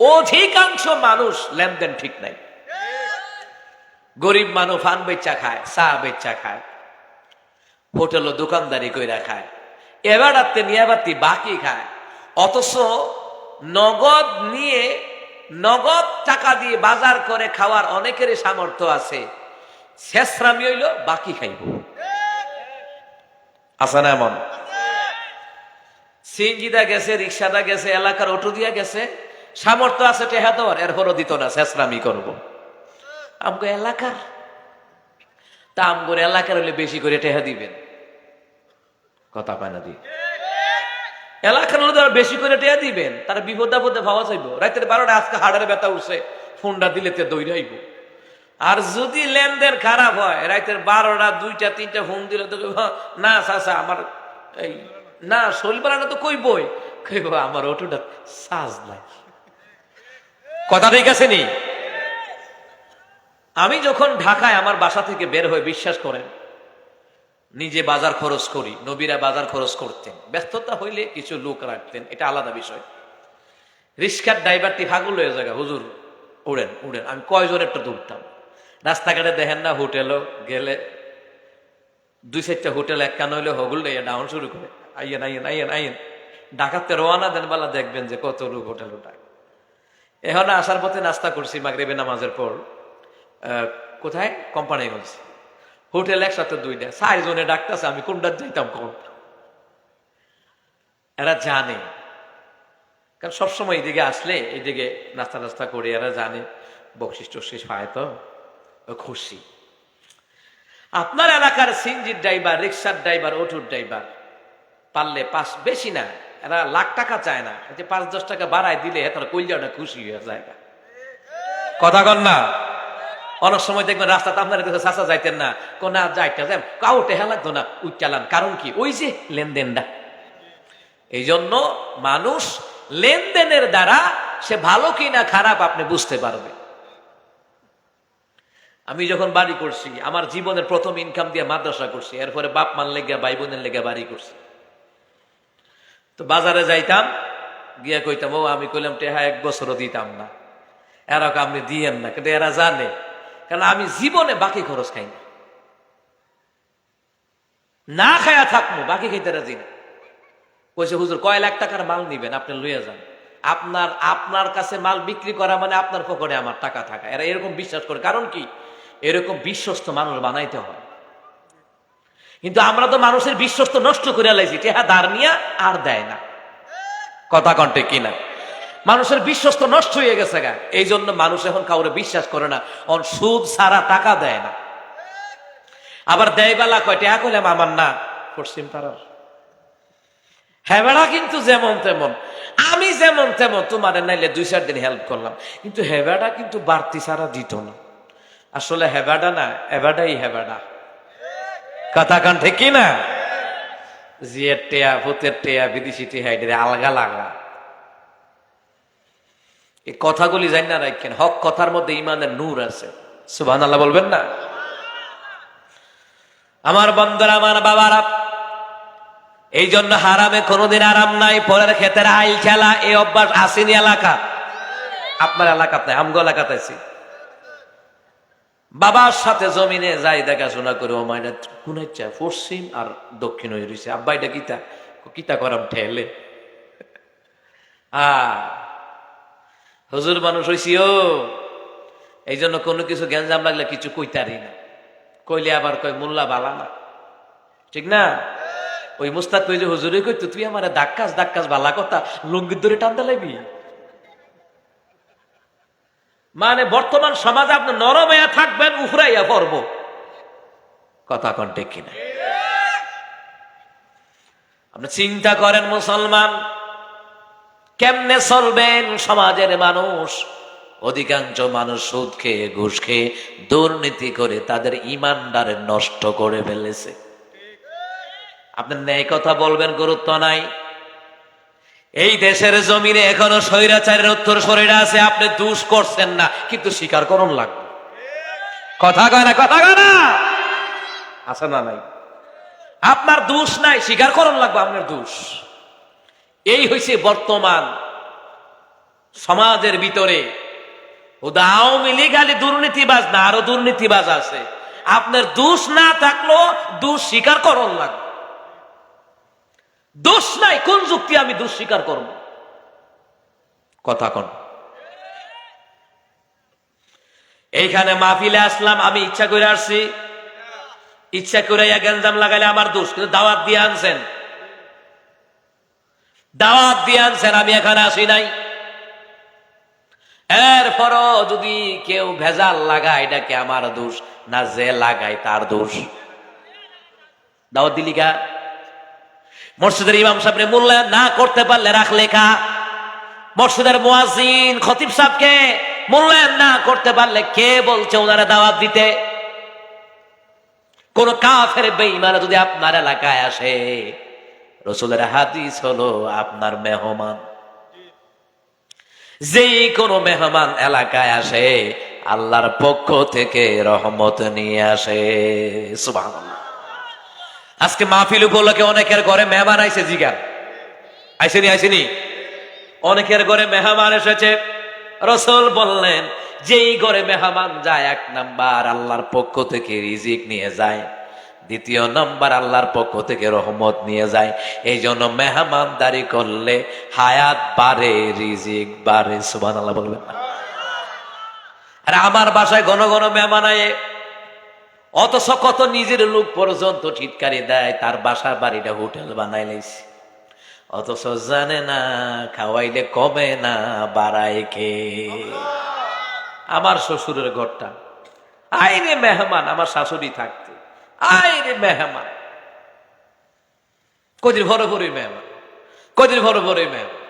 অধিকাংশ মানুষ লেনদেন ঠিক নাই। গরিব মানুষ ফান বেচা খায়, চা বেচা খায়, হোটেল দোকানদারি কইরা খায়, এবার নিয়াবাতি বাকি খায়। অথচ নগদ নিয়ে, নগদ টাকা দিয়ে বাজার করে খাওয়ার অনেকেরই সামর্থ্য আছে। শেষরামি হইল বাকি খাইব, আছে না এমন? সিএনজিটা গেছে, রিক্সাটা গেছে, এলাকার অটো দিয়া গেছে, সামর্থ্য আছে টেহা দেওয়ার, এরপরও দিত না, শেষরামি করবো। আমগো এলাকার তা আমগো এলাকার হলে বেশি করে টেহা দিবেন, কথা পায় না দিয়ে এলাকার হলে বেশি করে টেহা দিবেন, তারা বিপদ আপদে ভাবা চাইব। রাতের 12টা আজকে হাড়ের ব্যথা উঠছে, ফোনটা দিলে তে দৌড়াইব। আর যদি লেনদেন খারাপ হয়, রাতের 12টা 2টা 3টা ফোন দিলে তো না চাচা আমার এই না শৈল বাড়ানো তো কইবই, কইব আমার অটোটা সাজ নাই। কথা ঠিক আছে নি? আমি যখন ঢাকায় আমার বাসা থেকে বের হয়ে, বিশ্বাস করেন, নিজে বাজার খরচ করি, নবীরা বাজার খরচ করতেন, ব্যস্ততা হইলে কিছু লোক রাখতেন, এটা আলাদা বিষয়। রিক্সার ড্রাইভারটি ফাগুল হয়ে জায়গা, হুজুর উড়েন উড়েন, আমি কয়জন একটা দৌড়তাম। রাস্তাঘাটে দেখেন না, হোটেলও গেলে 2-4টা হোটেল একখান হইলে হগুল ডাউন শুরু করে, আইয়েন আইয়েন আইয়েন আইয়েন, ঢাকাতে রওনা দেন বেলা দেখবেন যে কত লোক হোটেল ওটায়। এখন আসার পথে নাস্তা করছি মাগরিবের নামাজের পর, কোথায়? কোম্পানিগঞ্জ। হোটেল একসাথে 2টা, 4 জনে ডাকতেছে, আমি কোনটা যাইতাম কোন? এরা জানে, কারণ সবসময় এইদিকে আসলে এইদিকে নাস্তা নাস্তা করে এরা জানে বকশিস টকশিস পায়, তো খুশি। আপনার এলাকার সিএনজির ড্রাইভার, রিক্সার ড্রাইভার, অটোর ড্রাইভার পারলে বেশি না, এরা লাখ টাকা চায় না, 5-10 টাকা বাড়ায় দিলে তার কল্যাণটা খুশি হয়ে যায়। কথা কন না? অনেক সময় দেখবেন রাস্তাতে আপনারা চাচা যাইতেন না, কোন যাইতে যাই কাউ টেহা লাগতো না, উচ্চালান। কারণ কি? ওই যে লেনদেনটা। এই জন্য মানুষ লেনদেনের দ্বারা সে ভালো কি না খারাপ আপনি বুঝতে পারবে। আমি যখন বাড়ি করছি, আমার জীবনের প্রথম ইনকাম দিয়ে মাদ্রাসা করছি, এরপরে বাপ মান লেগে ভাই বোনের লেগে বাড়ি করছি। তো বাজারে যাইতাম, গিয়া কইতাম, ও আমি কইলাম টেহা 1 বছরও দিতাম না। এরা আপনি দিয়েন না, কিন্তু এরা জানে, কারণ আমি জীবনে বাকি খরচ খাই না, না খায়া থাকবো, বাকি খাইতে রাজি না। কইছে, হুজুর কয় লাখ টাকার মাল নিবেন, আপনি লইয়া যান, আপনার কাছে মাল বিক্রি করা মানে আপনার পকেটে আমার টাকা থাকা। এরা এরকম বিশ্বাস করে। কারণ কি? এরকম বিশ্বস্ত মানুষ বানাইতে হয়। কিন্তু আমরা তো মানুষের বিশ্বস্ত নষ্ট করে লাইছি, টেহা ধার নিয়া আর দেয় না। কথা কন্টে কিনা? মানুষের বিশ্বস্ত নষ্ট হয়ে গেছে গা। এই জন্য মানুষ এখন কাউরে বিশ্বাস করে না, সুদ ছাড়া টাকা দেয় না। আবার দেয় বেলা কয় টেহা কইলাম আমার না, পশ্চিম পাড়ার হেবেড়া কিন্তু যেমন তেমন, আমি যেমন তেমন, তোমার নাইলে 2-4 দিন হেল্প করলাম, কিন্তু হেবেড়া কিন্তু বাড়তি ছাড়া দিত না। আসলে হেবেড়া না, এবাডাই হেবেড়া। কথা কান ঠিক কিনা? জিয়ের টেয়া, ভূতের টেয়া, বিদেশি টেয়া, এটা আলগা লাগা। এই কথাগুলি জানি না রাখেন, হক কথার মধ্যে ইমানের নূর আছে। সুবহানাল্লাহ বলবেন না? আমার বন্ধুরা, আমার বাবারা, এই জন্য হারামে কোনোদিন আরাম নাই। পরের ক্ষেতের আইল খেলা এই অভ্যাস আসেনি এলাকা, আপনার এলাকাত নাই, আমগো এলাকাতে আছি। বাবার সাথে জমিনে যাই দেখাশোনা করে, ও মাইনা কোন ইচ্ছা পশ্চিম আর দক্ষিণ হয়ে রয়েছে, আব্বা এটা কিতা কিতা করাম ঠেলে। হুজুর মানুষ হইছি ও, এই জন্য কোনো কিছু গ্যাঞ্জাম লাগলে কিছু কইতারি না, কইলে আবার কয় মোল্লা বালা না, ঠিক না? ওই মুস্তাদ কই যে হুজুরে কইতো তুই আমার ধাক্কাস ধাক্কাস বালা কথা, লুঙ্গির ধরে টানতে লাগবি। মানে বর্তমান সমাজে আপনি নরম হইয়া থাকবেন, উফরাইয়া পড়ব, কথা কোন ঠিক কিনা? আপনি চিন্তা করেন মুসলমান কেমনে চলবেন? সমাজের মানুষ, অধিকাংশ মানুষ সুদ খেয়ে ঘুষ খেয়ে দুর্নীতি করে তাদের ইমানদার নষ্ট করে ফেলেছে। আপনি ন্যায় কথা বলবেন, গুরুত্ব নাই। এই দেশের জমিনে এখনো স্বৈরাচারের উত্তর শরীরে আছে। আপনি দোষ করছেন না, কিন্তু স্বীকার করুন লাগবে। কথা কয় না, কথা কয় না, আছে না নাই? আপনার দোষ নাই, স্বীকার করুন লাগবে আপনার দোষ। এই হইছে বর্তমান সমাজের ভিতরে। আওয়ামী লীগ খালি দুর্নীতিবাজ না, আরো দুর্নীতিবাজ আছে। আপনার দোষ না থাকলেও দোষ স্বীকার করুন লাগবে। দোষ নাই, কোন যুক্তি আমি দোষ স্বীকার করব? কথা কোন? এইখানে মাহফিলে আসলাম, আমি ইচ্ছা করে আসছি, ইচ্ছা করে গ্যাঞ্জাম লাগাইলে আমার দোষ, কিন্তু দাওয়াত দিয়ে আনছেন, দাওয়াত দিয়ে আনছেন, আমি এখানে আসি নাই। এরপরও যদি কেউ ভেজাল লাগায়, এটা কি আমার দোষ না যে লাগায় তার দোষ? দাওয়াত দিলি কা? মসজিদের ইমাম সাহেবরে মূল্যায়ন না করতে পারলে রাখ লেখা, মসজিদের মুয়াজ্জিন খতিব সাহেবকে মূল্যায়ন না করতে পারলে কে বলছে ওনারা দাওয়াত দিতে? কোন কাফের বেঈমান যদি আপনার এলাকায় আসে, রাসূলের হাদিস হলো আপনার মেহমান। যেই কোনো মেহমান এলাকায় আসে, আল্লাহর পক্ষ থেকে রহমত নিয়ে আসে। সুবহানাল্লাহ। আজকে মাহফিল উপলক্ষে অনেকের ঘরে মেহমান আইছে, জিগার আইসেনি? আইসেনি? অনেকের ঘরে মেহমান এসেছে। রাসূল বললেন যেই ঘরে মেহমান যায়, এক নাম্বার আল্লাহর পক্ষ থেকে রিজিক নিয়ে যায়, দ্বিতীয় নাম্বার আল্লাহর পক্ষ থেকে রহমত নিয়ে যায়। এই জন্য মেহমানদারি করলে হায়াত বাড়ে, রিজিক বাড়ে। সুবহানাল্লাহ বলবেন না? আর আমার বাসায় ঘন ঘন মেহমান আয়ে, অথচ কত নিজের লোক পর্যন্ত ঠিটকারি দেয়, তার বাসা বাড়িটা হোটেল বানাই লাইছে, অথচ জানে না খাওয়াইলে কমে না, বাড়ায় খেয়ে। আমার শ্বশুরের ঘরটা, আইরে মেহমান, আমার শাশুড়ি থাকতে, আইরে মেহমান, কদিন ভরে ভরে মেহমান, কদিন ভরে ভরে মেহমান,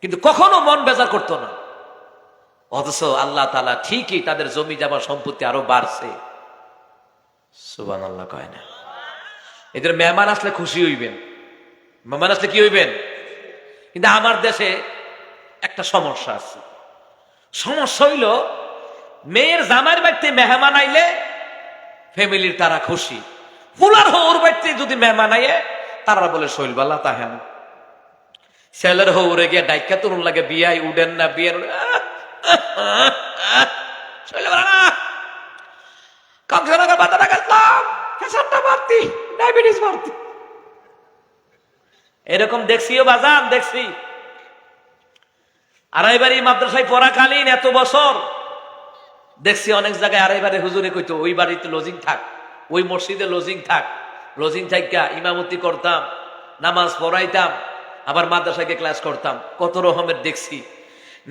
কিন্তু কখনো মন বেজার করতো না। অথচ আল্লাহ তাআলা ঠিকই তাদের জমি জমা সম্পত্তি আরো বাড়ছে। সুবহানাল্লাহ কয় না? এদের মেহমান আসলে খুশি হইবেন, মেহমান আসলে কি হইবেন? কিন্তু আমার দেশে একটা সমস্যা আছে। সমস্যা হইল, মেয়ের জামাইয়ের বাড়িতে মেহমান আইলে ফ্যামিলির তারা খুশি, ফুলার হৌর বাড়িতে যদি মেহমান আইয়ে তারা বলে শৈলবালা তাহেন। ছেলের হৌরে গিয়ে ডাইকা তরুণ লাগে, বিয়াই উডেন না, বিয়ের এরকম দেখছিও বাজান, দেখছি। আড়াইবাড়ি মাদ্রাসায় পড়াকালীন এত বছর দেখছি অনেক জায়গায় আড়াইবাড়ি হুজুরে কইতো ওই বাড়িতে লজিং থাক, ওই মসজিদে লজিং থাক, লজিং থাকা ইমামতি করতাম, নামাজ পড়াইতাম, আবার মাদ্রাসাকে ক্লাস করতাম। কত রকমের দেখছি।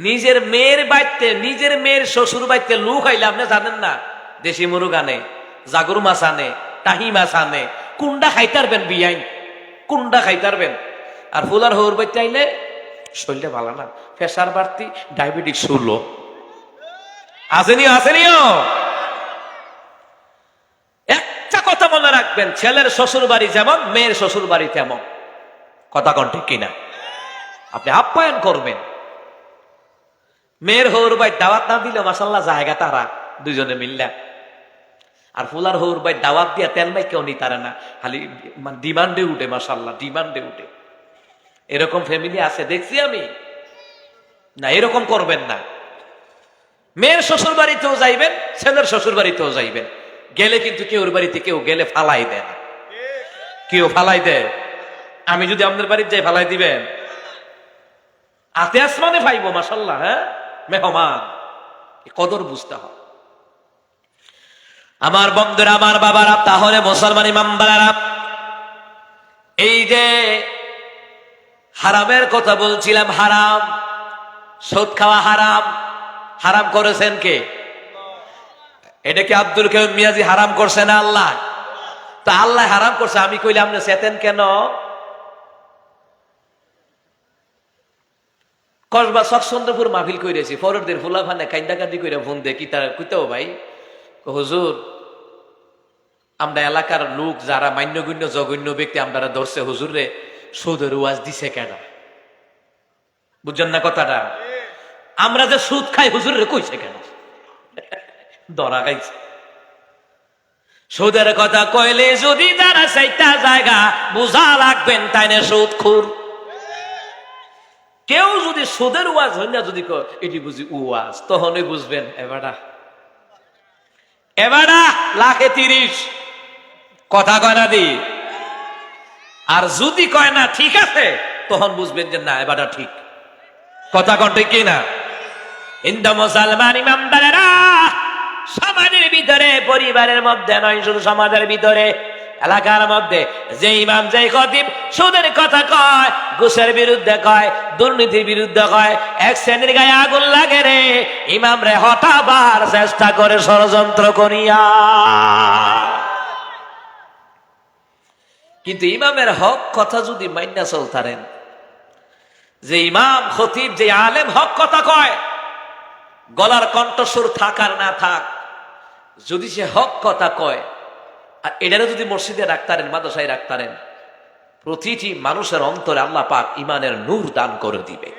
নিজের মেয়ের বাড়িতে, নিজের মেয়ের শ্বশুর বাড়িতে লুক আইলে আপনি জানেন না, দেশি মুরগ আনে, জাগর মাছ আনে, টাহি মাছ আনে, কুন্ডা খাইতারবেন, বিয়াইন কুন্ডা খাইতারবেন। আর ফুলার হৌর বাড়িতে আইলে শরীরটা ভালো না, প্রেসার বাড়তি, ডায়াবেটিস 16। আসেনিও, আসেনিও। একটা কথা মনে রাখবেন, ছেলের শ্বশুর বাড়ি যেমন, মেয়ের শ্বশুর বাড়ি তেমন। কথা কোন ঠিক কিনা? আপনি আপ্যায়ন করবেন। মেয়ের হৌর ভাই দাওয়াত না দিলে মাসাল্লাহ জায়গা তারা দুজনে মিললা, আর ফুলার হৌর ভাই দাওয়াত দিয়া তেল মাই কেউ নি তারা না, খালি ডিমান্ডে উঠে, মাসাল্লাহ ডিমান্ডে উঠে। এরকম ফ্যামিলি আছে দেখছি আমি। না, এরকম করবেন না। মেয়ের শ্বশুর বাড়িতেও যাইবেন, ছেলের শ্বশুর বাড়িতেও যাইবেন, গেলে কিন্তু কেউ বাড়িতে কেউ গেলে ফালাই দেন, কেউ ফালাই দেয়। আমি যদি আপনার বাড়িতে যাই ফালাই দিবেন? আতে আসমানে পাইবো মাসাল্লাহ। হ্যাঁ, মেহমান, কদর বুঝতে হয়। আমার বন্ধুরা, আমার বাবারা, তাহলে মুসলমান ইমামবালারা, এই যে হারামের কথা বলছিলাম, হারাম, সুদ খাওয়া হারাম, হারাম করেছেন কে? এটা কি আব্দুল কাইয়ুম মিয়াজি হারাম করছে না আল্লাহ? তা আল্লাহ হারাম করছে, আমি কইলে আপনি চেতেন কেন? কসবা চকচন্দ্রপুর মাহফিল কইরেছি, ফরদের ফুলাফানে কাইন্দাকান্দি কইরা ফোন দে কি তার কইতেও ভাই, হুজুর আমরা এলাকার লোক যারা মান্যগণ্য জঘন্য ব্যক্তি আমরা ধরছে, হুজুর রে সুদের ওয়াজ দিছে কেন? বুঝছেন না কথাটা? আমরা যে সুদ খাই হুজুর রে কইছে কেন? ধরা খাইছে। সুদের কথা কইলে যদি যারা সেইটা জায়গা বুঝা লাগবেন তাইনে সুদখোর। কেউ যদি সুদের ওয়াজ হই না যদি এটি বুঝি ওয়াজ, তখনই বুঝবেন এবারা এবারা লাখে 30 কথা কয় না দি। আর যদি কয় না ঠিক আছে, তখন বুঝবেন যে না এবারটা ঠিক। কথা কন ঠিক কিনা? হিন্দু মুসলমান ইমামদারেরা, সমাজের ভিতরে, পরিবারের মধ্যে নয়, শুধু সমাজের ভিতরে, এলাকার মধ্যে যে ইমাম, যে খতিব সুদের কথা কয়, ঘুষের বিরুদ্ধে কয়, দুর্নীতির বিরুদ্ধে কয়, এক শ্রেণীর গায়ে আগুন লাগে রে, ইমাম রে হটাবার চেষ্টা করে ষড়যন্ত্র করিয়া। কিন্তু ইমামের হক কথা যদি মাইনা চলতারেন, যে ইমাম খতিব যে আলেম হক কথা কয়, গলার কণ্ঠস্বর থাক আর না থাক, যদি সে হক কথা কয়, আর এটারে যদি মসজিদে রাখতারেন, মাদ্রাসায় রাখতারেন, প্রতিটি মানুষের অন্তরে আল্লাহ পাক ইমানের নূর দান করে দিবে।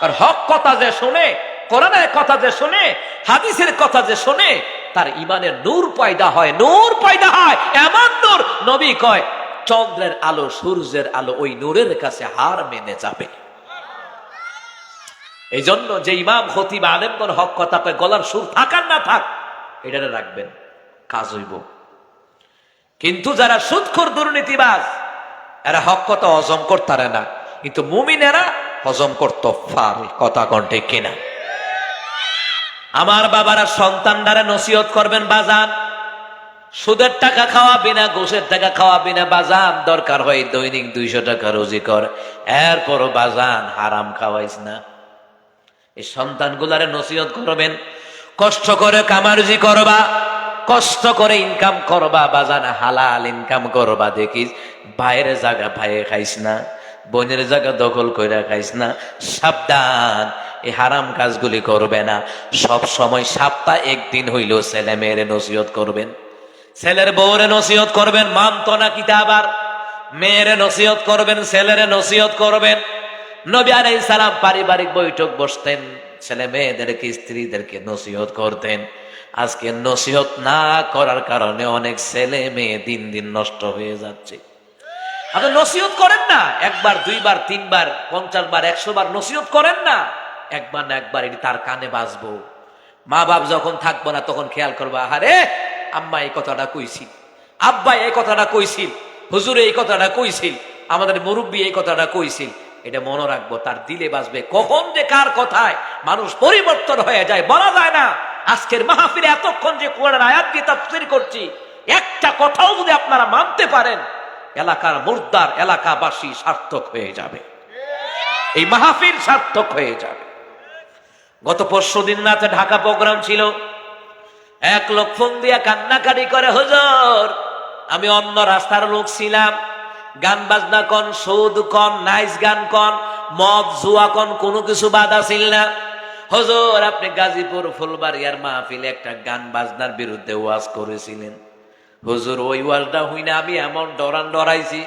আর হক কথা যে শুনে, কোরআনের কথা যে শুনে, হাদিসের কথা যে শুনে, তার ইমানের নূর পয়দা হয়, নূর পয়দা হয়, এমন নূর নবী কয় চন্দ্রের আলো, সূর্যের আলো ওই নূরের কাছে হার মেনে যাবে। এই জন্য যে ইমাম খতিব আলেমগণ হক কথা কয়, গলার সুর থাক আর না থাক, এটারে রাখবেন, কাজ হইব। কিন্তু যারা সুদখোর দুর্নীতিবাজ, এরা হক কথা হজম করতারে না, কিন্তু মুমিনেরা হজম করতে পারে। কথা কোন ঠিক কিনা? আমার বাবারা সন্তানদারে নসিহত করবেন, বাজান সুদের টাকা খাওয়াবি না, ঘুষের টাকা খাওয়াবি না বাজান, দরকার হয় দৈনিক 200 টাকা রোজি কর, এরপরও বাজান হারাম খাওয়াইস না। এই সন্তানগুলারে নসিহত করবেন, কষ্ট করে কামারুজি করবা, কষ্ট করে ইনকাম করবা বাজান, হালাল ইনকাম করবা, দেখিস ভাইয়ের জায়গা ভাইয়ে খাইস না, বোনের জায়গা দখল করে খাইস না, সাবধান এই হারাম কাজগুলি করবে না। সব সময় সপ্তাহে একদিন হইলেও ছেলে মেয়েরে নসিহত করবেন, ছেলের বউরে নসিহত করবেন, মানতো না কিতাবার, মেয়েরে নসিহত করবেন, ছেলেরে নসিহত করবেন। নবী আলাইহিস সালাম পারিবারিক বৈঠক বসতেন, ছেলে মেয়েদেরকে, স্ত্রীদেরকে নসিহত করতেন। আজকে নসিহত না করার কারণে অনেক ছেলে মেয়ে দিন দিন নষ্ট হয়ে যাচ্ছে। আপনি নসিহত করেন না, একবার, দুইবার, তিনবার, 50 বার, 100 বার নসিহত করেন না, একবার না একবার এটি তার কানে বাজবো। মা বাপ যখন থাকবো না তখন খেয়াল করবা, আরে আম্মা এই কথাটা কইছিল, আব্বা এই কথাটা কইছিল, হুজুর এই কথাটা কইছিল, আমাদের মুরব্বী এই কথাটা কইছিল, এটা মনে রাখবো, তার দিলে বাজবে। কখন যে কার কথায় মানুষ পরিবর্তন হয়ে যায় বলা যায় না। আজকের মাহফিলে এতক্ষণ যে কোরআনের আয়াত দিয়ে তাফসীর করছি, একটা কথাও যদি আপনারা মানতে পারেন, এলাকার মুর্দার এলাকাবাসী সার্থক হয়ে যাবে, এই মাহফিল সার্থক হয়ে যাবে। গত পরশুদিন রাতে ঢাকা প্রোগ্রাম ছিল, এক লোক ফোন দিয়া কান্নাকাটি করে, হুজুর আমি অন্য রাস্তার লোক ছিলাম, গান বাজনা কন, সুদ কন, নাইস গান কন, মদ জুয়া কন, কোনো কিছু বাধা ছিল না। হুজুর আপনি গাজীপুর ফুলবাড়িয়ার মাহফিলে একটা গান বাজনার বিরুদ্ধে ওয়াজ করেছিলেন, হুজুর ওই ওয়াজটা হই না আমি এমন ডরাইছি।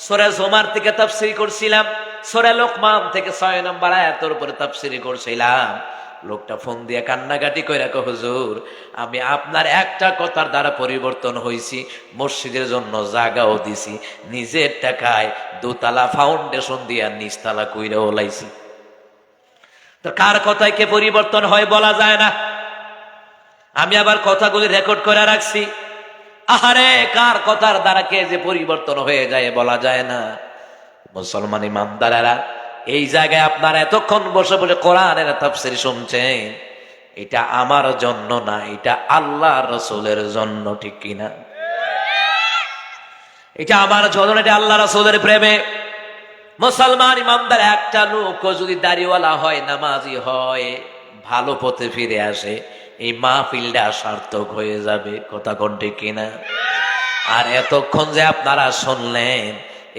সূরা জুমার থেকে তাফসীর করছিলাম, সূরা লোকমান থেকে 6 নম্বর আয়াতের উপরে তাফসীর করছিলাম, লোকটা ফোন দিয়ে কান্নাকাটি কইরা কয়, হুজুর আমি আপনার একটা কথার দ্বারা পরিবর্তন হইছি, মসজিদের জন্য জায়গাও দিছি, নিজের টাকায় দোতলা ফাউন্ডেশন দিয়া নিচতলা কইরা ওলাইছি। তো কার কথায় কে পরিবর্তন হয় বলা যায় না। আমি আবার কথাগুলি রেকর্ড করে রাখছি। আহারে কার কথার দ্বারা কে যে পরিবর্তন হয়ে যায় বলা যায় না। মুসলমান ইমানদারেরা, এই জায়গায় আপনারা এতক্ষণ বসে বসে কোরআনের তাফসীর শুনছেন, এটা আমার জন্য না, এটা আল্লাহ রাসূলের জন্য, ঠিক কিনা? এটা আমার জন্য, এটা আল্লাহ রাসূলের প্রেমে। মুসলমান ইমানদার একটা লোক যদি দাড়িওয়ালা হয়, নামাজি হয়, ভালো পথে ফিরে আসে, এই মাহফিলটা সার্থক হয়ে যাবে। কথা কোন ঠিক কিনা? আর এতক্ষণ যে আপনারা শুনলেন,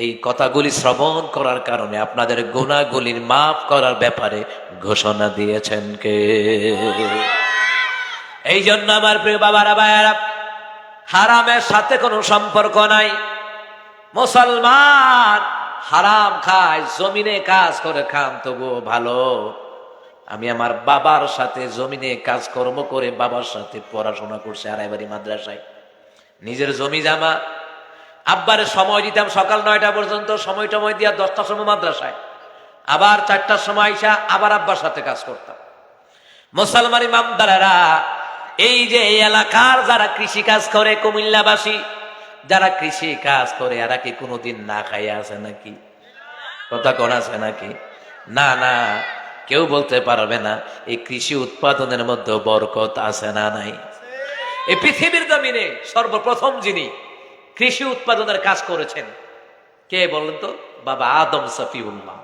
এই কথাগুলি শ্রবণ করার কারণে আপনাদের গুনাহগুলির মাফ করার ব্যাপারে ঘোষণা দিয়েছেন কে? এই জন্য আমার প্রিয় বাবারা ভাইয়ারা, হারামের সাথে কোনো সম্পর্ক নাই। মুসলমান হারাম খায়, জমিনে কাজ করে খান তবুও ভালো। আমি আমার বাবার সাথে জমিনে কাজকর্ম করে বাবার সাথে পড়াশোনা করছি আড়াইবাড়ি মাদ্রাসায়। নিজের জমি জামা, আব্বারে সময় দিতাম সকাল 9টা পর্যন্ত, সময় দিয়া 10টার সময় মাদ্রাসায়, আবার 4টার সময় আইসা আবার আব্বার সাথে কাজ করতাম। মুসলমান ইমামদারেরা, এই যে এই এলাকার যারা কৃষি কাজ করে, কুমিল্লাবাসী যারা কৃষি কাজ করে, এরা কি কোনোদিন না খাইয়া আছে নাকি? কথা কোন আছে নাকি? না না, কেউ বলতে পারবে না এই কৃষি উৎপাদনের মধ্যে বরকত আছে না নাই? এই পৃথিবীর জমিনে সর্বপ্রথম যিনি কৃষি উৎপাদনের কাজ করেছেন কে বলেন তো? বাবা আদম সফিউল্লাহ।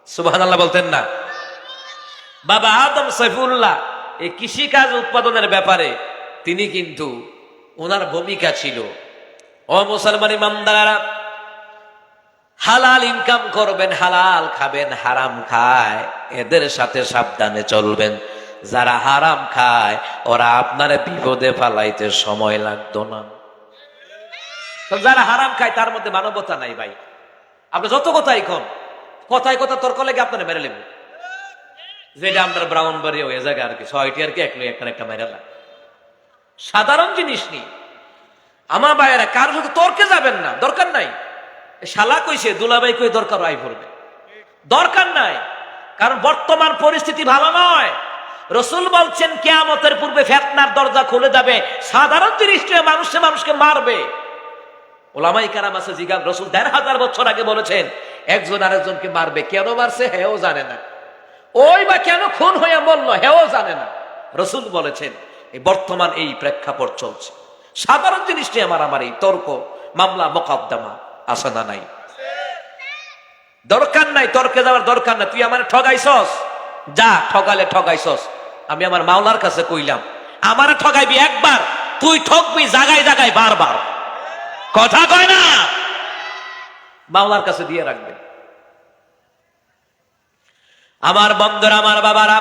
সুবহানাল্লাহ বলতেন না? বাবা আদম সফিউল্লাহ এই কৃষি কাজ উৎপাদনের ব্যাপারে তিনি কিন্তু ওনার ভূমিকা ছিল। ও মুসলমান ইমানদাররা, হালাল ইনকাম করবেন, হালাল খাবেন, হারাম খায় এদের সাথে সাবধানে চলবেন। যারা হারাম খায় ওরা আপনার বিপদে ফালাইতে সময় লাগতো না। যারা হারাম খায় তার মধ্যে মানবতা নাই ভাই। আপনি যত কথাই কন, কথায় কথা তর্ক লেগে আপনারা মেরে নেব, যেটা আপনার ব্রাহ্মণবাড়ি হয়ে জায়গা আর কি 6টি আর কি একটা মেরেলা সাধারণ জিনিস নেই। আমার ভাইয়েরা, কারোর সাথে তর্কে যাবেন না, দরকার নাই। শালা কইছে, দুলাভাই কই দরকার আই পড়বে, দরকার নাই। কারণ বর্তমান পরিস্থিতি ভালো নয়। রসুল বলছেন কিয়ামতের পূর্বে ফিতনার দরজা খুলে যাবে, সাধারণ জিনিস মানুষকে মারবে। ওলামাই কেরাম আছে জিজ্ঞাসা, রসুল 1500 বছর আগে বলেছেন একজন আরেকজনকে মারবে, কেন মারছে হেও জানে না, ওই বা কেন খুন হয়ে মরল হেও জানে না। রসুল বলেছেন এই বর্তমান এই প্রেক্ষাপট চলছে, সাধারণ জিনিস নিয়ে আমার এই তর্ক মামলা মোকদ্দমা আছে না নাই? দরকার নাই, তর্কে যাওয়ার দরকার নাই। তুই আমার ঠগাইছস, যা ঠগালে ঠগাইছস। আমি আমার মাওলার কাছে কইলাম, আমারে ঠগাইবি একবার, তুই ঠকবি জায়গায় জায়গায় বারবার। কথা কয় না? মাওলার কাছে দিয়ে রাখবে। আমার বন্ধুরা, আমার বাবারা,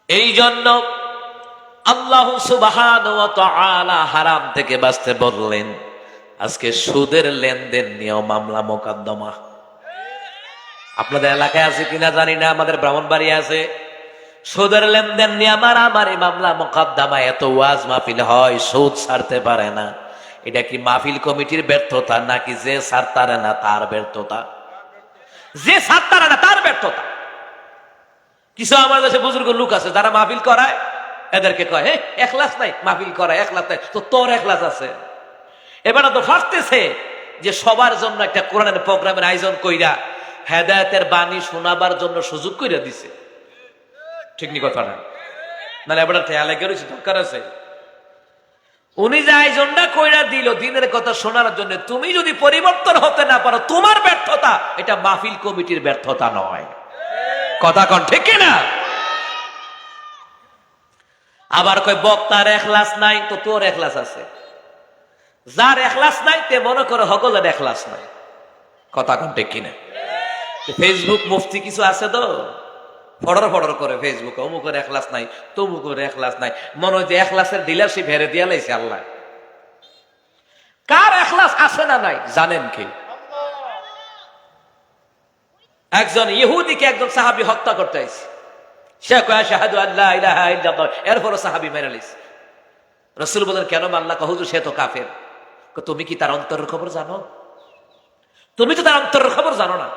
এই জন্য আল্লাহ সুবহানাহু ওয়া তাআলা হারাম থেকে বাঁচতে বললেন। আজকে সুদের লেনদেন নিয়েও মামলা মোকদ্দমা আপনাদের এলাকায় আছে কিনা জানি না, আমাদের ব্রাহ্মণবাড়ি আছে। সুদের লেনদেন নিয়ে আমার এই মামলা মোকদ্দমা, এত ওয়াজ মাহফিল হয়, সুদ ছাড়তে পারে না। এটা কি মাহফিল কমিটির ব্যর্থতা নাকি যে ছাড়তারে না তার ব্যর্থতা? যে ছাড়তারে না তার ব্যর্থতা। কিছু আমার কাছে বুজুর্গ লোক আছে যারা মাহফিল করায়, এদেরকে কয় হে এখলাস নাই, মাহফিল করায় এখলাস নাই। তো তোর এখলাস আছে? এবার তো ফাটতেছে যে সবার জন্য একটা কোরআনের প্রোগ্রামের আয়োজন কইরা হেদায়েতের বাণী শোনাবার জন্য সুযোগ কইরা দিছে। ঠিক নি কথা না? নাহলে এবার ঠেয়া লেগে রয়েছে, দরকার আছে। উনি যে আয়োজনটা কইরা দিল দিনের কথা শোনার জন্য, তুমি যদি পরিবর্তন হতে না পারো তোমার ব্যর্থতা, এটা মাহফিল কমিটির ব্যর্থতা নয়। কথা কন ঠিক না? আবার কয় বক্তার এখলাস নাই, তো তোর এখলাস আছে। যার এখলাস নাই তে মনে করে সকলের এখলাস নাই। কথা কন ঠিক কিনা? ফেসবুক মুফতি কিছু আছে তো ফড়র করে ফেসবুকে, অমুকের এখলাস নাই, তমুকের এখলাস নাই। মনে হয় যে এখলাসের ডিলারশিপ হেরে দিয়া লাইছে আল্লাহ। কার এখলাস আছে না নাই জানেন কি? একজন ইহুদিকে একজন সাহাবী হত্যা করতে আইছে। সে কয় আশহাদু আল্লা ইলাহা ইল্লাল্লাহ, এরপর সাহাবী মেরে লিস। রাসূল বলেন কেন মানলা? হুজুর সে তো কাফের। তুমি কি তার অন্তরের খবর জানো? তুমি তো তার অন্তরের খবর জানো না।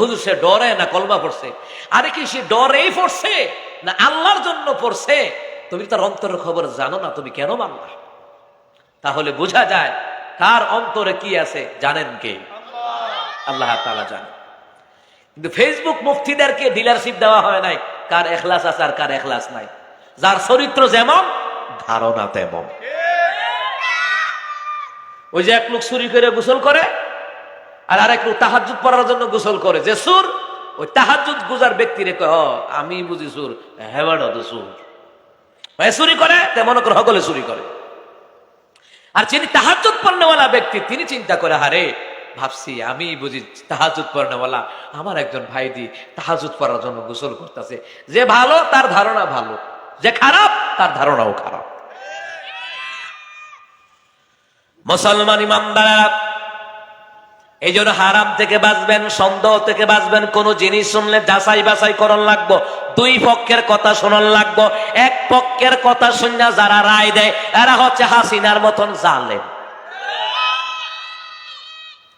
হুজুর সে ডরে না কলমা পড়ছে। আরে কি সে ডরেই পড়ছে না আল্লাহর জন্য পড়ছে? তুমি তার অন্তরের খবর জানো না, তুমি কেন মানলা? তাহলে বোঝা যায় তার অন্তরে কি আছে জানেন কে? আল্লাহ তাআলা জানেন। কিন্তু ফেসবুক মুফতিদেরকে ডিলারশিপ দেওয়া হয় নাই কার এখলাস আছে আর কার এখলাস নাই। যার চরিত্র যেমন ধারণা তেমন। ওই যে এক লোক চুরি করে গোসল করে আর আরেক লোক তাহাজ্জুদ পড়ার জন্য গোসল করে। যে সুর, ওই তাহাজ্জুদ গুজার ব্যক্তিরে কয় আমি বুঝি সুর, হ্যাঁ তো সুর। চুরি করে তেমন করে সকলে চুরি করে। আর যিনি তাহাজ্জুদ পড়নেওয়ালা ব্যক্তি তিনি চিন্তা করে হারে ভাবছি আমি বুঝি তাহাজ্জুদ পড়নেওয়ালা, আমার একজন ভাই দি তাহাজ্জুদ পড়ার জন্য গোসল করতেছে। যে ভালো তার ধারণা ভালো, যে খারাপ তার ধারণাও খারাপ। মুসলমান ইমানদার, এই জন্য হারাম থেকে বাঁচবেন, সন্দেহ থেকে বাঁচবেন। কোন জিনিস শুনলে যাচাই বাছাই করন লাগবো, দুই পক্ষের কথা শোনান লাগবো। এক পক্ষের কথা শুনে যারা রায় দেয় এরা হচ্ছে হাসিনার মতন জালেম।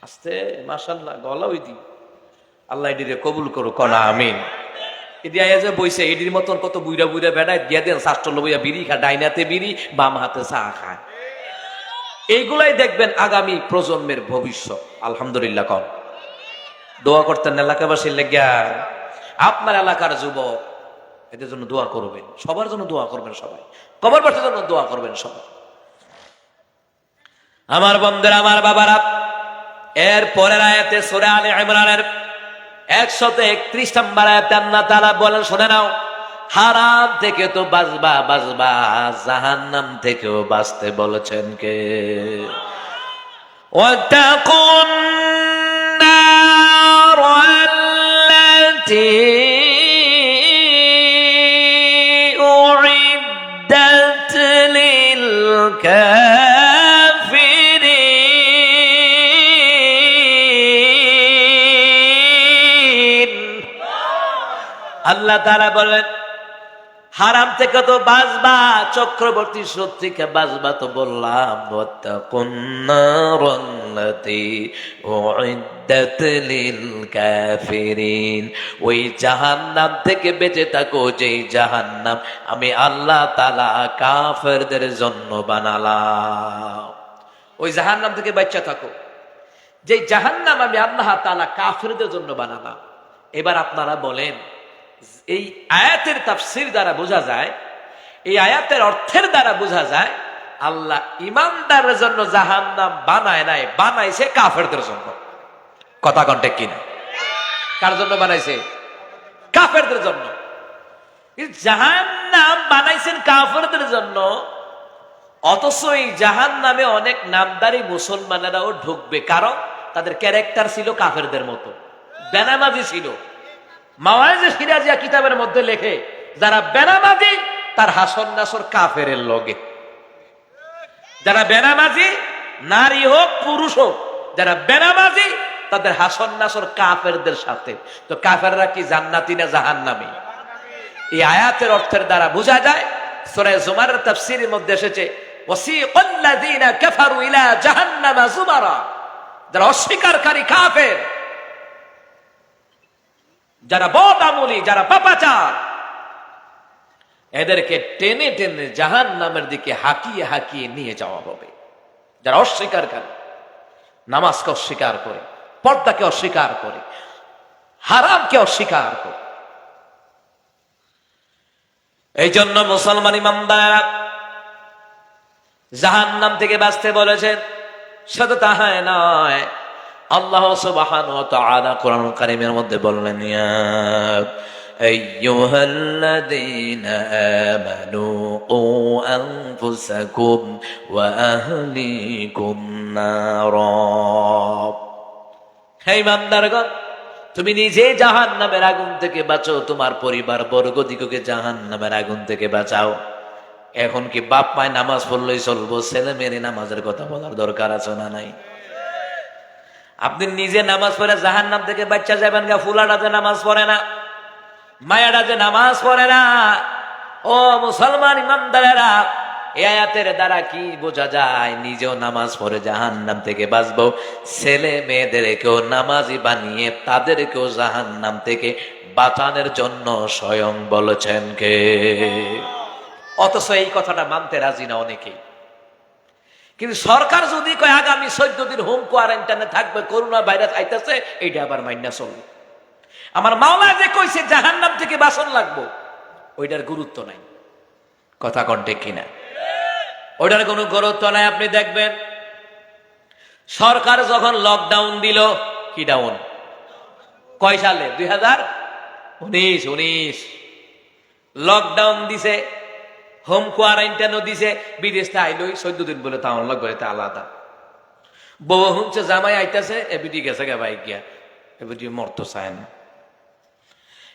আস্তে মাশাআল্লাহ গলা ওই দি আল্লাহ এডিরে কবুল করুক, কনা আমিন। এদি আয়া যে বইছে এডির মতন কত বুইরা বুইরা বেড়ায় দিয়া দেন শাস্ত্র লইয়া বিড়ি খায়, ডাইনাতে বিড়ি বাম হাতে চা খায়। এইগুলাই দেখবেন আগামী প্রজন্মের ভবিষ্যৎ। আলহামদুলিল্লাহ কম দোয়া করতেন এলাকাবাসীর লেগিয়া। আপনার এলাকার যুবক এদের জন্য দোয়া করবেন, সবার জন্য দোয়া করবেন, সবাই কবরবাসীর জন্য দোয়া করবেন সবাই। আমার বন্ধুরা, আমার বাবারা, এর পরের আয়াতে সূরা আলে ইমরানের 131 নম্বর আয়াতে আল্লাহ তাআলা বলেন, শুনে নাও, হারাম থেকে তো বাঁচবা বাঁচবা, জাহান্নাম থেকেও বাঁচতে বলেছেন কে? ওয়াতাকুন নার আল্লাতী উইদ্দাত লিল কাফিরিন। আল্লাহ তাআলা বলেন হারাম থেকে তো বাঁচবা, চক্রবর্তী সুদ থেকে বাঁচবা তো বললাম। ওয়াত্তাকুন নারাল্লাতী উইদ্দাত লিল কাফিরিন, ওই জাহান্নাম থেকে বেঁচে থাকো যেই জাহান্নাম আমি আল্লাহ তাআলা কাফেরদের জন্য বানালাম। ওই জাহান্নাম থেকে বাঁচা থাকো যেই জাহান্নাম আমি আল্লাহ তাআলা কাফেরদের জন্য বানালাম। এবার আপনারা বলেন, এই আয়াতের তাফসীর দ্বারা বোঝা যায়, এই আয়াতের অর্থের দ্বারা বোঝা যায় আল্লাহ ইমানদারের জন্য জাহান্নাম বানায় নাই, বানাইছে কাফেরদের জন্য। কথা কন্টেক কিনা? কার জন্য বানাইছে? কাফেরদের জন্য। জাহান্নাম বানাইছেন কাফেরদের জন্য, অথচ এই জাহান্নামে অনেক নামদারি মুসলমানেরাও ঢুকবে, কারণ তাদের ক্যারেক্টার ছিল কাফেরদের মতো, বেনামাজি ছিল। মাওয়াইজে সিরাজিয়া কিতাবের মধ্যে লেখে যারা বেনামাজি তার হাসন নাসর কাফের লগে। যারা বেনামাজি, নারী হোক পুরুষ হোক, যারা বেনামাজি তাদের হাসন নাসর কাফেরদের সাথে। তো কাফেররা কি জান্নাতি না জাহান্নামী? এই আয়াতের অর্থের দ্বারা বোঝা যায়। সূরা জুমারের তাফসীরের মধ্যে এসেছে ওয়াসিকাল্লাযীনা কাফারু ইলা জাহান্নামা যুমারা, যারা অস্বীকারী কাফের, যারা বদআমলী, যারা পাপাচার, এদেরকে টেনে টেনে জাহান্নামের দিকে হাঁকিয়ে হাঁকিয়ে নিয়ে যাওয়া হবে। যারা অস্বীকারী, নামাজকে অস্বীকার করে, পর্দাকে অস্বীকার করে, হারামকে অস্বীকার করে। এই জন্য মুসলমান ইমানদার জাহান্নাম থেকে বাঁচতে বলেছেন। শুধু তাহাই নয়, আল্লাহ সুবহানাহু ওয়া তাআলা কোরআন কারীমের মধ্যে বললেন, ইয়া আইয়ুহাল্লাযীনা আমানু কু আনফুসাকুম ওয়া আহলিকুম নারা। হে ইমানদারগণ, তুমি নিজে জাহান্নামের আগুন থেকে বাঁচো, তোমার পরিবার বর্গদিগকে জাহান্নামের আগুন থেকে বাঁচাও। এখন কি বাপ মায় নামাজ পড়লেই চলবো? ছেলে মেয়ে নামাজের কথা বলার দরকার আছে না নাই? আপনি নিজে নামাজ পড়ে জাহান্নাম থেকে বাচ্চা যাবেন গা? ফুলাটাতে নামাজ পড়ে না, মায়েরা যে নামাজ পড়ে না, ও মুসলমান ইমানদারেরা, এই আয়াতের দ্বারা কি বোঝা যায়? নিজেও নামাজ পড়ে জাহান্নাম থেকে বাঁচবো, ছেলে মেয়েদেরকেও নামাজি বানিয়ে তাদেরকেও জাহান্নাম থেকে বাঁচানোর জন্য স্বয়ং বলেছেন কে? অথচ এই কথাটা মানতে রাজি না অনেকেই। কিন্তু সরকার যদি কয় আগামী 14 দিন হোম কোয়ারেন্টাইনে থাকবে, করোনা ভাইরাস আইতাছে, এইটা আবার মাইনা চলবে। আমার মাওলা যে কইছে জাহান্নাম থেকে বাঁচন লাগবো, ওইটার গুরুত্ব নাই। কথা কন্টে কিনা? ওইটার কোনো গুরুত্ব নাই। আপনি দেখবেন সরকার যখন লকডাউন দিল, কি ডাউন? কয় সালে? 2019 লকডাউন দিছে, হোম কোয়ারেন্টাইনও দিছে। বিদেশ থেকে আইলই 14 দিন বলে তাও লাগবে, এটা আলাদা। বউ হুঁচে জামাই আইতাছে, এবিডি গেছে গা ভাই গিয়া, এবিডি মরতো চায় না।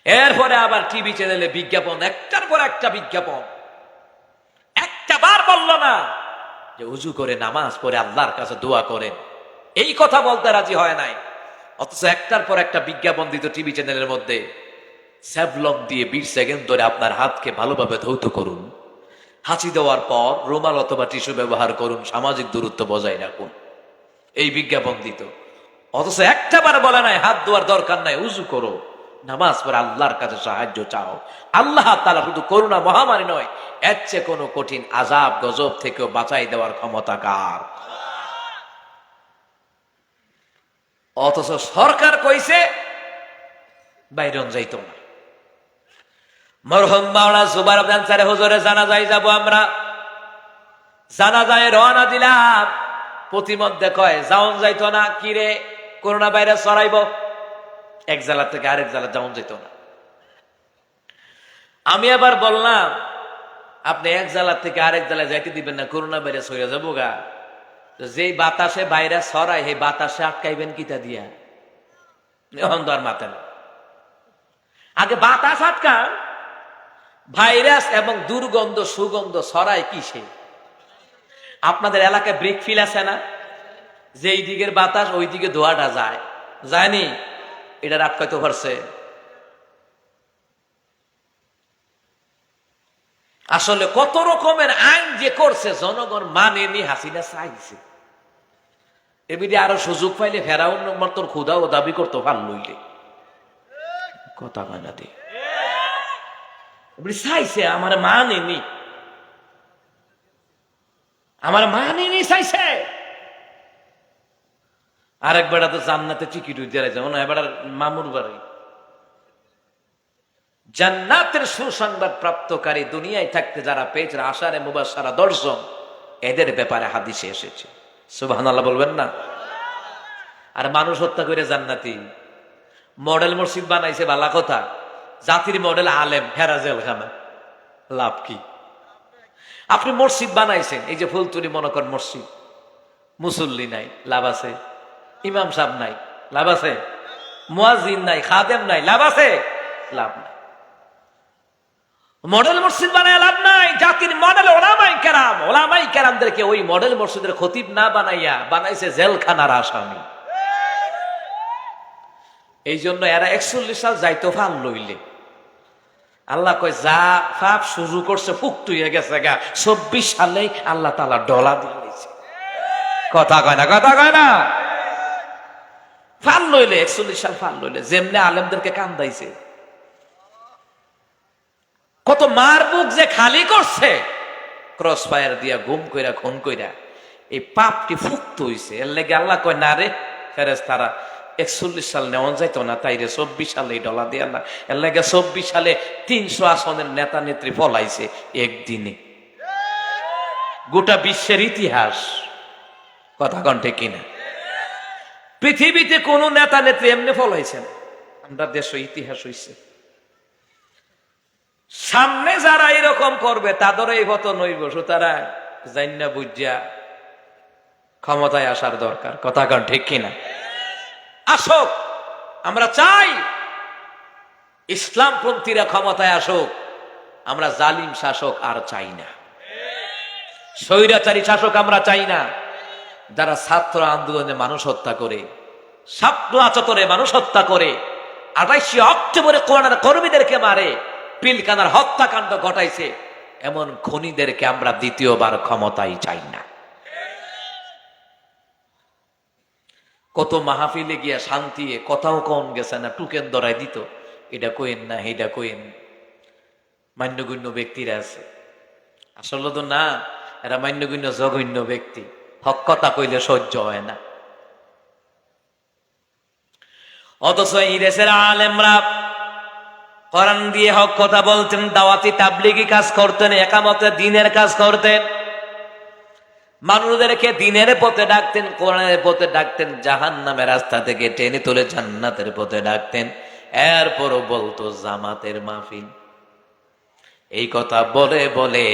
এরপরে আবার টিভি চ্যানেলে বিজ্ঞাপন, একটার পর একটা বিজ্ঞাপন। একটা বার বলল না যে উজু করে নামাজ পড়ে আল্লাহর কাছে দোয়া করেন, এই কথা বলতে রাজি হয় নাই। অথচ একটার পর একটা বিজ্ঞাপন দিত টিভি চ্যানেলের মধ্যে, স্যাভলক দিয়ে 20 সেকেন্ড ধরে আপনার হাতকে ভালোভাবে ধৌত করুন, হাঁচি দেওয়ার পর রুমাল অথবা টিস্যু ব্যবহার করুন, সামাজিক দূরত্ব বজায় রাখুন, এই বিজ্ঞাপন দিত। অথচ একটা বার বলে নাই হাত ধোয়ার দরকার নাই, উজু করো, নামাজ পড়ে আল্লাহর কাছে সাহায্য চাও। আল্লাহ তাআলা শুধু করোনা মহামারী নয়, এর চেয়ে কোনো কঠিন আযাব গজব থেকেও বাঁচাই দেওয়ার ক্ষমতা কার? অথচ সরকার কইছে বাইরন যাইতো না। মরহুম মাওলানা জুবায়ের আনসারী হুজুরের জানাজায় যাব আমরা। জানাজায় রওনা দিলাম, প্রতিমধ্যে কয় যাওন যাইতো না। কি রে, করোনা ভাইরাস ছড়াইব, এক জেলা থেকে আরেক জেলা যাওন যেত না। আমি আবার বললাম, আপনি এক জেলা থেকে আরেক জেলায় যাইতে দিবেন না, করোনা ভাইরাস হয়ে যাবো গা। যেই বাতাসে ভাইরাস ছড়ায়, সেই বাতাসে আটকাইবেন কিতা দিয়া? অন্ধর মাথা না, আগে বাতাস আটকান। ভাইরাস এবং দুর্গন্ধ সুগন্ধ ছড়ায় কিসে? আপনাদের এলাকায় ব্রেক ফিল আছে না, যে এই দিকের বাতাস ওই দিকে ধোয়াটা যায়, যায়নি? এটা আটকাইতে পারছে? আসলে কত রকমের আইন যে করছে, জনগণ মানেনি, হাসিনা চাইছে। এমনি আরো সুযোগ পাইলে ফেরাউন মতন ক্ষুধা ও দাবি করতো ভাল লইলে। কথা হয় না দিয়ে চাইছে, আমার মানেনি, আমার মানেনি, চাইছে। আরেক বেড়া তো জান্নাতে টিকিট উঠে যেমন এবার মামুর বাড়ি। জান্নাতের সুসংবাদ প্রাপ্তকারী দুনিয়ায় থাকতে যারা পেয়েছে আশারে মুবাশশারা দর্শন, এদের ব্যাপারে হাদিসে এসেছে। সুবহানাল্লাহ বলবেন না? আর মানুষ হত্যা করে জান্নাতি মডেল মসজিদ বানাইছে, বালা কথা। জাতির মডেল আলেম, হেরা জেলখানা, লাভ কি? আপনি মসজিদ বানাইছেন, এই যে ফুলতুরি মনে করেন মসজিদ, মুসল্লি নাই, লাভ আছে? ইমাম সাহেব নাই, লাভ আছে? মুয়াজ্জিন নাই, খাদেম নাই, লাভ আছে? লাভ নাই। মডেল মসজিদ বানায় লাভ নাই। জাতির মডেল ওলামায়ে কেরাম, ওলামায়ে কেরামদেরকে ওই মডেল মসজিদের খতিব না বানাইয়া বানাইছে জেলখানার আসামি। এই জন্য এরা 41 সাল যাইতো ফাল লইলে। আল্লাহ কয় যা ফাপ শুরু করছে ফুকটু হয়ে গেছে গা, 24 সালেই আল্লাহ তাআলা ডলা দিয়ে দিয়েছে। কথা কয় না, কথা কয় না? ফাল লইলে 41 সাল ফাল লইলে, যেমনে আলেমদেরকে কান্দাইছে, কত মার বুক যে খালি করছে, ক্রস ফায়ার দিয়া গুম কইরা খুন কইরা, এই পাপটি ফুক্ত হইছে। এর লেগে আল্লাহ কয় না রে ফেরেশতারা, 41 সাল নেওয়া যাইতো না, তাই রে 24 সালে ডলা দিয়ে আল্লাহ। এর লেগে 24 সালে 300 আসনের নেতা নেত্রী ফলাইছে একদিনে, গোটা বিশ্বের ইতিহাস। কথা কন ঠিক কিনা? পৃথিবীতে কোন নেতা নেত্রী এমনি ফলাইছেন, আমরা দেশ ইতিহাস হইছে। সামনে যারা এরকম করবে তাদের এই পতন হইব। সুতরাং জান্না বুঝা ক্ষমতায় আসার দরকার। কথা কন ঠিক কিনা? আসুক, আমরা চাই ইসলামপন্থীরা ক্ষমতায় আসুক, আমরা জালিম শাসক আর চাই না, স্বৈরাচারী শাসক আমরা চাই না। যারা ছাত্র আন্দোলনে মানুষ হত্যা করে, শাপলা চত্বরে মানুষ হত্যা করে, 28 অক্টোবরে কোরআনের কর্মীদেরকে মারে, পিলখানার হত্যাকাণ্ড ঘটাইছে, এমন খুনিদেরকে আমরা দ্বিতীয়বার ক্ষমতায় চাই না। কত মাহফিলে গিয়া শান্তি কথাও কন গেছে না, টুকেন ধরাই দিত, এটা কইেন না, এটা কইেন। মান্যগণ্য ব্যক্তিরা আছে, আসলে তো না, এরা মান্যগণ্য জঘন্য ব্যক্তি, হক কথা কইলে সহ্য হয় না। অথচ এই দেশের আলেমরা কোরআন দিয়ে হক কথা বলতেন, দাওয়াতি তাবলিগি কাজ করতেন, একামতে দ্বীনের কাজ করতেন, মানুষদেরকে দ্বীনের পথে ডাকতেন, কোরআনের পথে ডাকতেন, জাহান্নামের রাস্তা থেকে টেনে তুলে জান্নাতের পথে ডাকতেন। এরপরও বলতো জামাতের মাহফিল। এই কথা বলে বলে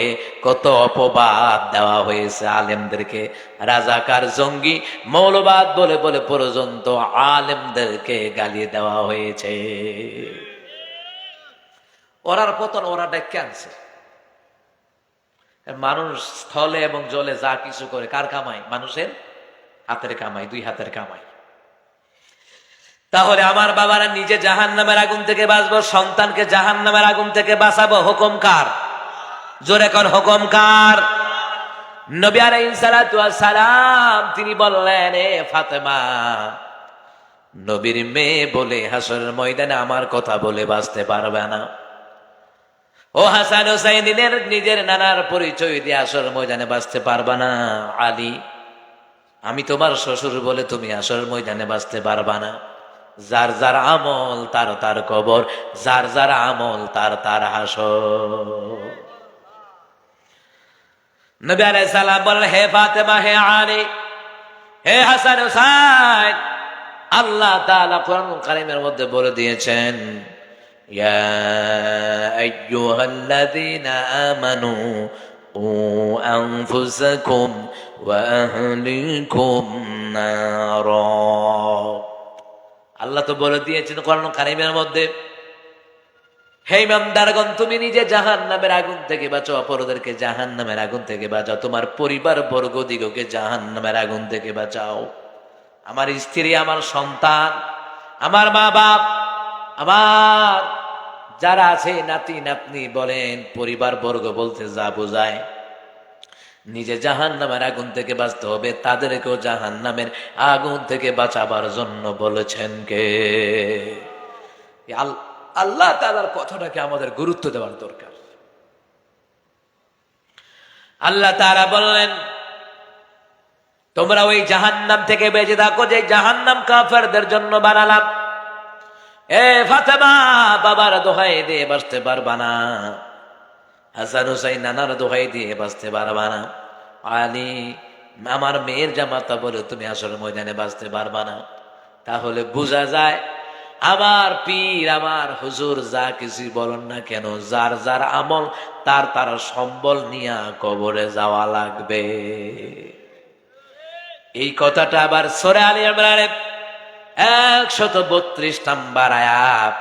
কত অপবাদ দেওয়া হয়েছে আলেমদেরকে, রাজাকার, জঙ্গি, মৌলবাদ বলে বলে পর্যন্ত আলেমদেরকে গালি দেওয়া হয়েছে। ওরার পতন ওরা ডেকে আনছে। মানুষ স্থলে এবং জলে যা কিছু করে কার কামাই? মানুষের হাতের কামাই, দুই হাতের কামাই। তাহলে আমার বাবারা নিজে জাহান্নামের আগুন থেকে বাঁচবো, সন্তানকে জাহান্নামের আগুন থেকে বাঁচাবো, হুকুম কার? জোরে কোন হুকুম কার? নবী আলাইহিস সালাতু ওয়াস সালাম তিনি বললেন, এ ফাতেমা, নবীর মেয়ে বলে হাসরের ময়দানে আমার কথা বলে বাঁচতে পারবে না। ও হাসান হুসাইনের নিজের নানার পরিচয় দিয়ে হাসরের ময়দানে বাঁচতে পারবা না। আলী, আমি তোমার শ্বশুর বলে তুমি হাসরের ময়দানে বাঁচতে পারবা না। যার যার আমল তার তার কবর, যার যার আমল তার তার হাসর। নবী আলাইহিস সালাম বলেন, হে ফাতেমা, হে আলী, হে হাসান হুসাইন, আল্লাহ তাআলা কোরআনুল কারীমের মধ্যে বলে দিয়েছেন, ইয়া আইয়ুহাল্লাযীনা আমানু ও আনফুসাকুম ওয়া আহলিকুম নারা। আল্লাহ তো বলে দিয়েছেন কোরআনুল কারীমের মধ্যে, হে ইমানদারগণ, তুমি নিজে জাহান্নামের আগুন থেকে বাঁচো, অপরদেরকে জাহান্নামের আগুন থেকে বাঁচাও, তোমার পরিবার বর্গ দিগকে জাহান্নামের আগুন থেকে বাঁচাও। আমার স্ত্রী, আমার সন্তান, আমার মা বাপ, আমার যারা আছে নাতি নাতনি বলেন, পরিবার বর্গ বলতে যা বোঝায়, নিজে জাহান্নামের আগুন থেকে বাঁচতে হবে, তাদেরকেও জাহান্নামের আগুন থেকে বাঁচাবার জন্য বলেছেন কে? আল্লাহ তাআলার কথাটাকে আমাদের গুরুত্ব দেওয়ার দরকার। আল্লাহ তাআলা বললেন, তোমরা ওই জাহান্নাম থেকে বেঁচে থাকো যে জাহান্নাম কাফেরদের জন্য বানালাম। এ ফাতেমা, বাবার দোহাই দিয়ে বাঁচতে পারবা না, হাসান হুসাইন নানার দোহাই দিয়ে বাঁচতে পারবা না, আলী আমার মেয়ের জামাতা বলে তুমি আসলে ময়দানে বাঁচতে পারবা না। তাহলে বোঝা যায় আমার পীর, আমার হুজুর যা কিছু বলেন না কেন, যার যার আমল তার তার সম্বল নিয়া কবরে যাওয়া লাগবে। এই কথাটা আবার সূরা আলে ইমরানে 132 নম্বর আয়াত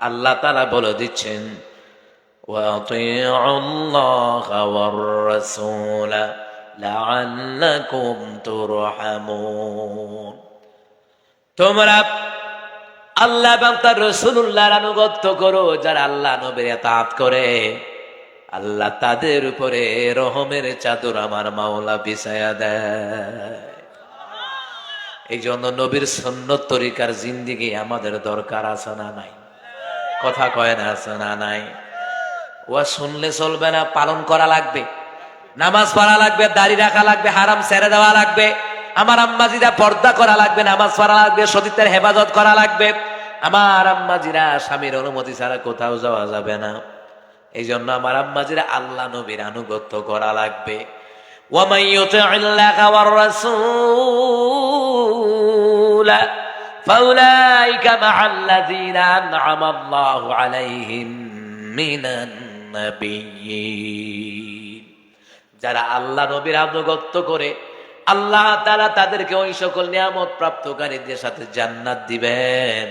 আল্লাহ তাআলা বলে দিচ্ছেন, ওয়া আতিউল্লাহা ওয়ার রাসূলা লাআল্লাকুম তুরহামুন। তোমরা আল্লাহ এবং তার রাসূলুল্লাহর আনুগত্য করো। যারা আল্লাহ নবীর ইতাআত করে, আল্লাহ তাদের উপরে রহমের চাদর আমার মাওলা বিছায়া দেয়। এই জন্য নবীর সুন্নত তরিকার জিন্দেগি আমাদের দরকার আছে না নাই? কথা কয় না, আছে না নাই? ওয়া শুনলে চলবে না, পালন করা লাগবে, নামাজ পড়া লাগবে, দাড়ি রাখা লাগবে, হারাম ছেড়ে দেওয়া লাগবে, আমার আম্মাজিরা পর্দা করা লাগবে, নামাজ পড়া লাগবে, সতীত্বের হেফাজত করা লাগবে। আমার আম্মাজিরা স্বামীর অনুমতি ছাড়া কোথাও যাওয়া যাবে না। এই জন্য আমার আম্মাজিরা আল্লাহ নবীর আনুগত্য করা লাগবে। وَمَن يُطِعِ اللَّهَ وَالرَّسُولَ فَأُولَٰئِكَ مَعَ الَّذِينَ أَنْعَمَ اللَّهُ عَلَيْهِم مِّنَ النَّبِيِّينَ। যারা আল্লাহ নবীর আনুগত্য করে, আল্লাহ তাআলা তাদেরকে ওই সকল নিয়ামত প্রাপ্তকারীদের সাথে জান্নাত দিবেন।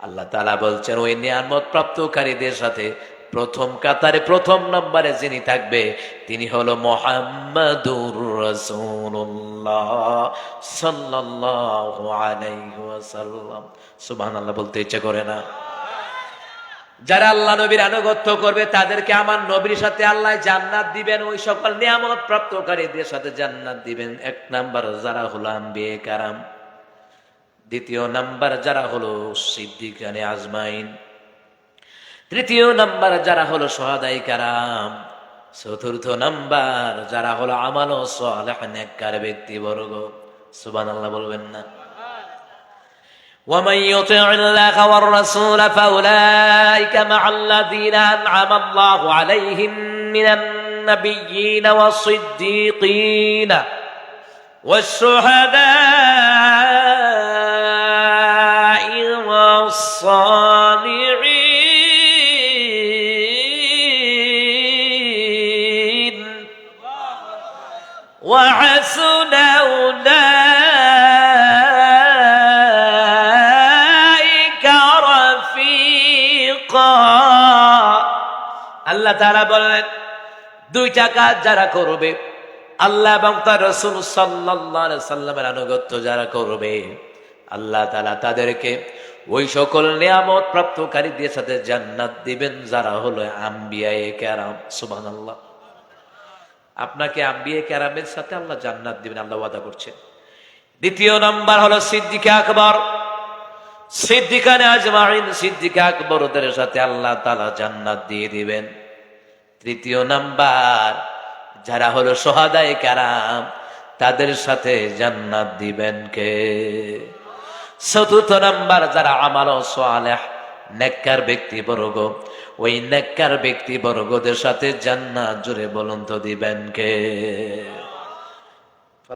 আল্লাহ তাআলা বলছেন, ওই নিয়ামত প্রাপ্তকারীদের সাথে প্রথম কাতারে, প্রথম নম্বরে যিনি থাকবে তিনি হলো মুহাম্মাদুর রাসূলুল্লাহ সাল্লাল্লাহু আলাইহি ওয়াসাল্লাম। সুবহানাল্লাহ বলতে ইচ্ছে করে না? যারা আল্লাহ নবীর আনুগত্য করবে তাদেরকে আমার নবীর সাথে আল্লাহ জান্নাত দিবেন, ওই সকল নিয়ামত প্রাপ্তকারীদের সাথে জান্নাত দিবেন। এক নাম্বার যারা হলো আম্বিয়ে কারাম, দ্বিতীয় নাম্বার যারা হলো সিদ্দিকানে আজমাইন, তৃতীয় নাম্বার যারা হলো শুহাদায়ে কারাম, চতুর্থ নাম্বার যারা হলো আমাল ও সালেহ নেককার ব্যক্তিবর্গ। সুবহানাল্লাহ বলবেন না? ومن يطع الله والرسول فأولئك مع الذين أنعم الله عليهم من النبيين والصديقين والشهداء والصالحين وحسن আল্লাহ তাআলা বলেন, দুইটা কাজ যারা করবে, আল্লাহ এবং তার রাসূল সাল্লাল্লাহু আলাইহি সাল্লামের আনুগত্য যারা করবে, আল্লাহ তাআলা তাদেরকে ওই সকল নিয়ামত প্রাপ্তকারীদের সাথে জান্নাত দিবেন যারা হলো আম্বিয়ায়ে কেরাম। সুবহানাল্লাহ। আপনাকে আম্বিয়ায়ে কেরামের সাথে আল্লাহ জান্নাত দিবেন, আল্লাহ ওয়াদা করছেন। দ্বিতীয় নাম্বার হলো সিদ্দিক আকবর, সিদ্দিকানে আজমাইন, সিদ্দিক আকবরদের সাথে আল্লাহ তাআলা জান্নাত দিয়ে দিবেন। তৃতীয় নাম্বার যারা হলো শুহাদায়ে কেরাম, তাদের সাথে জান্নাত দিবেন কে? চতুর্থ নাম্বার যারা আমাল ও সালেহ নেককার ব্যক্তিবর্গ, ওই নেককার ব্যক্তিবর্গদের সাথে জান্নাত জুড়ে বলুন তো দিবেন কে?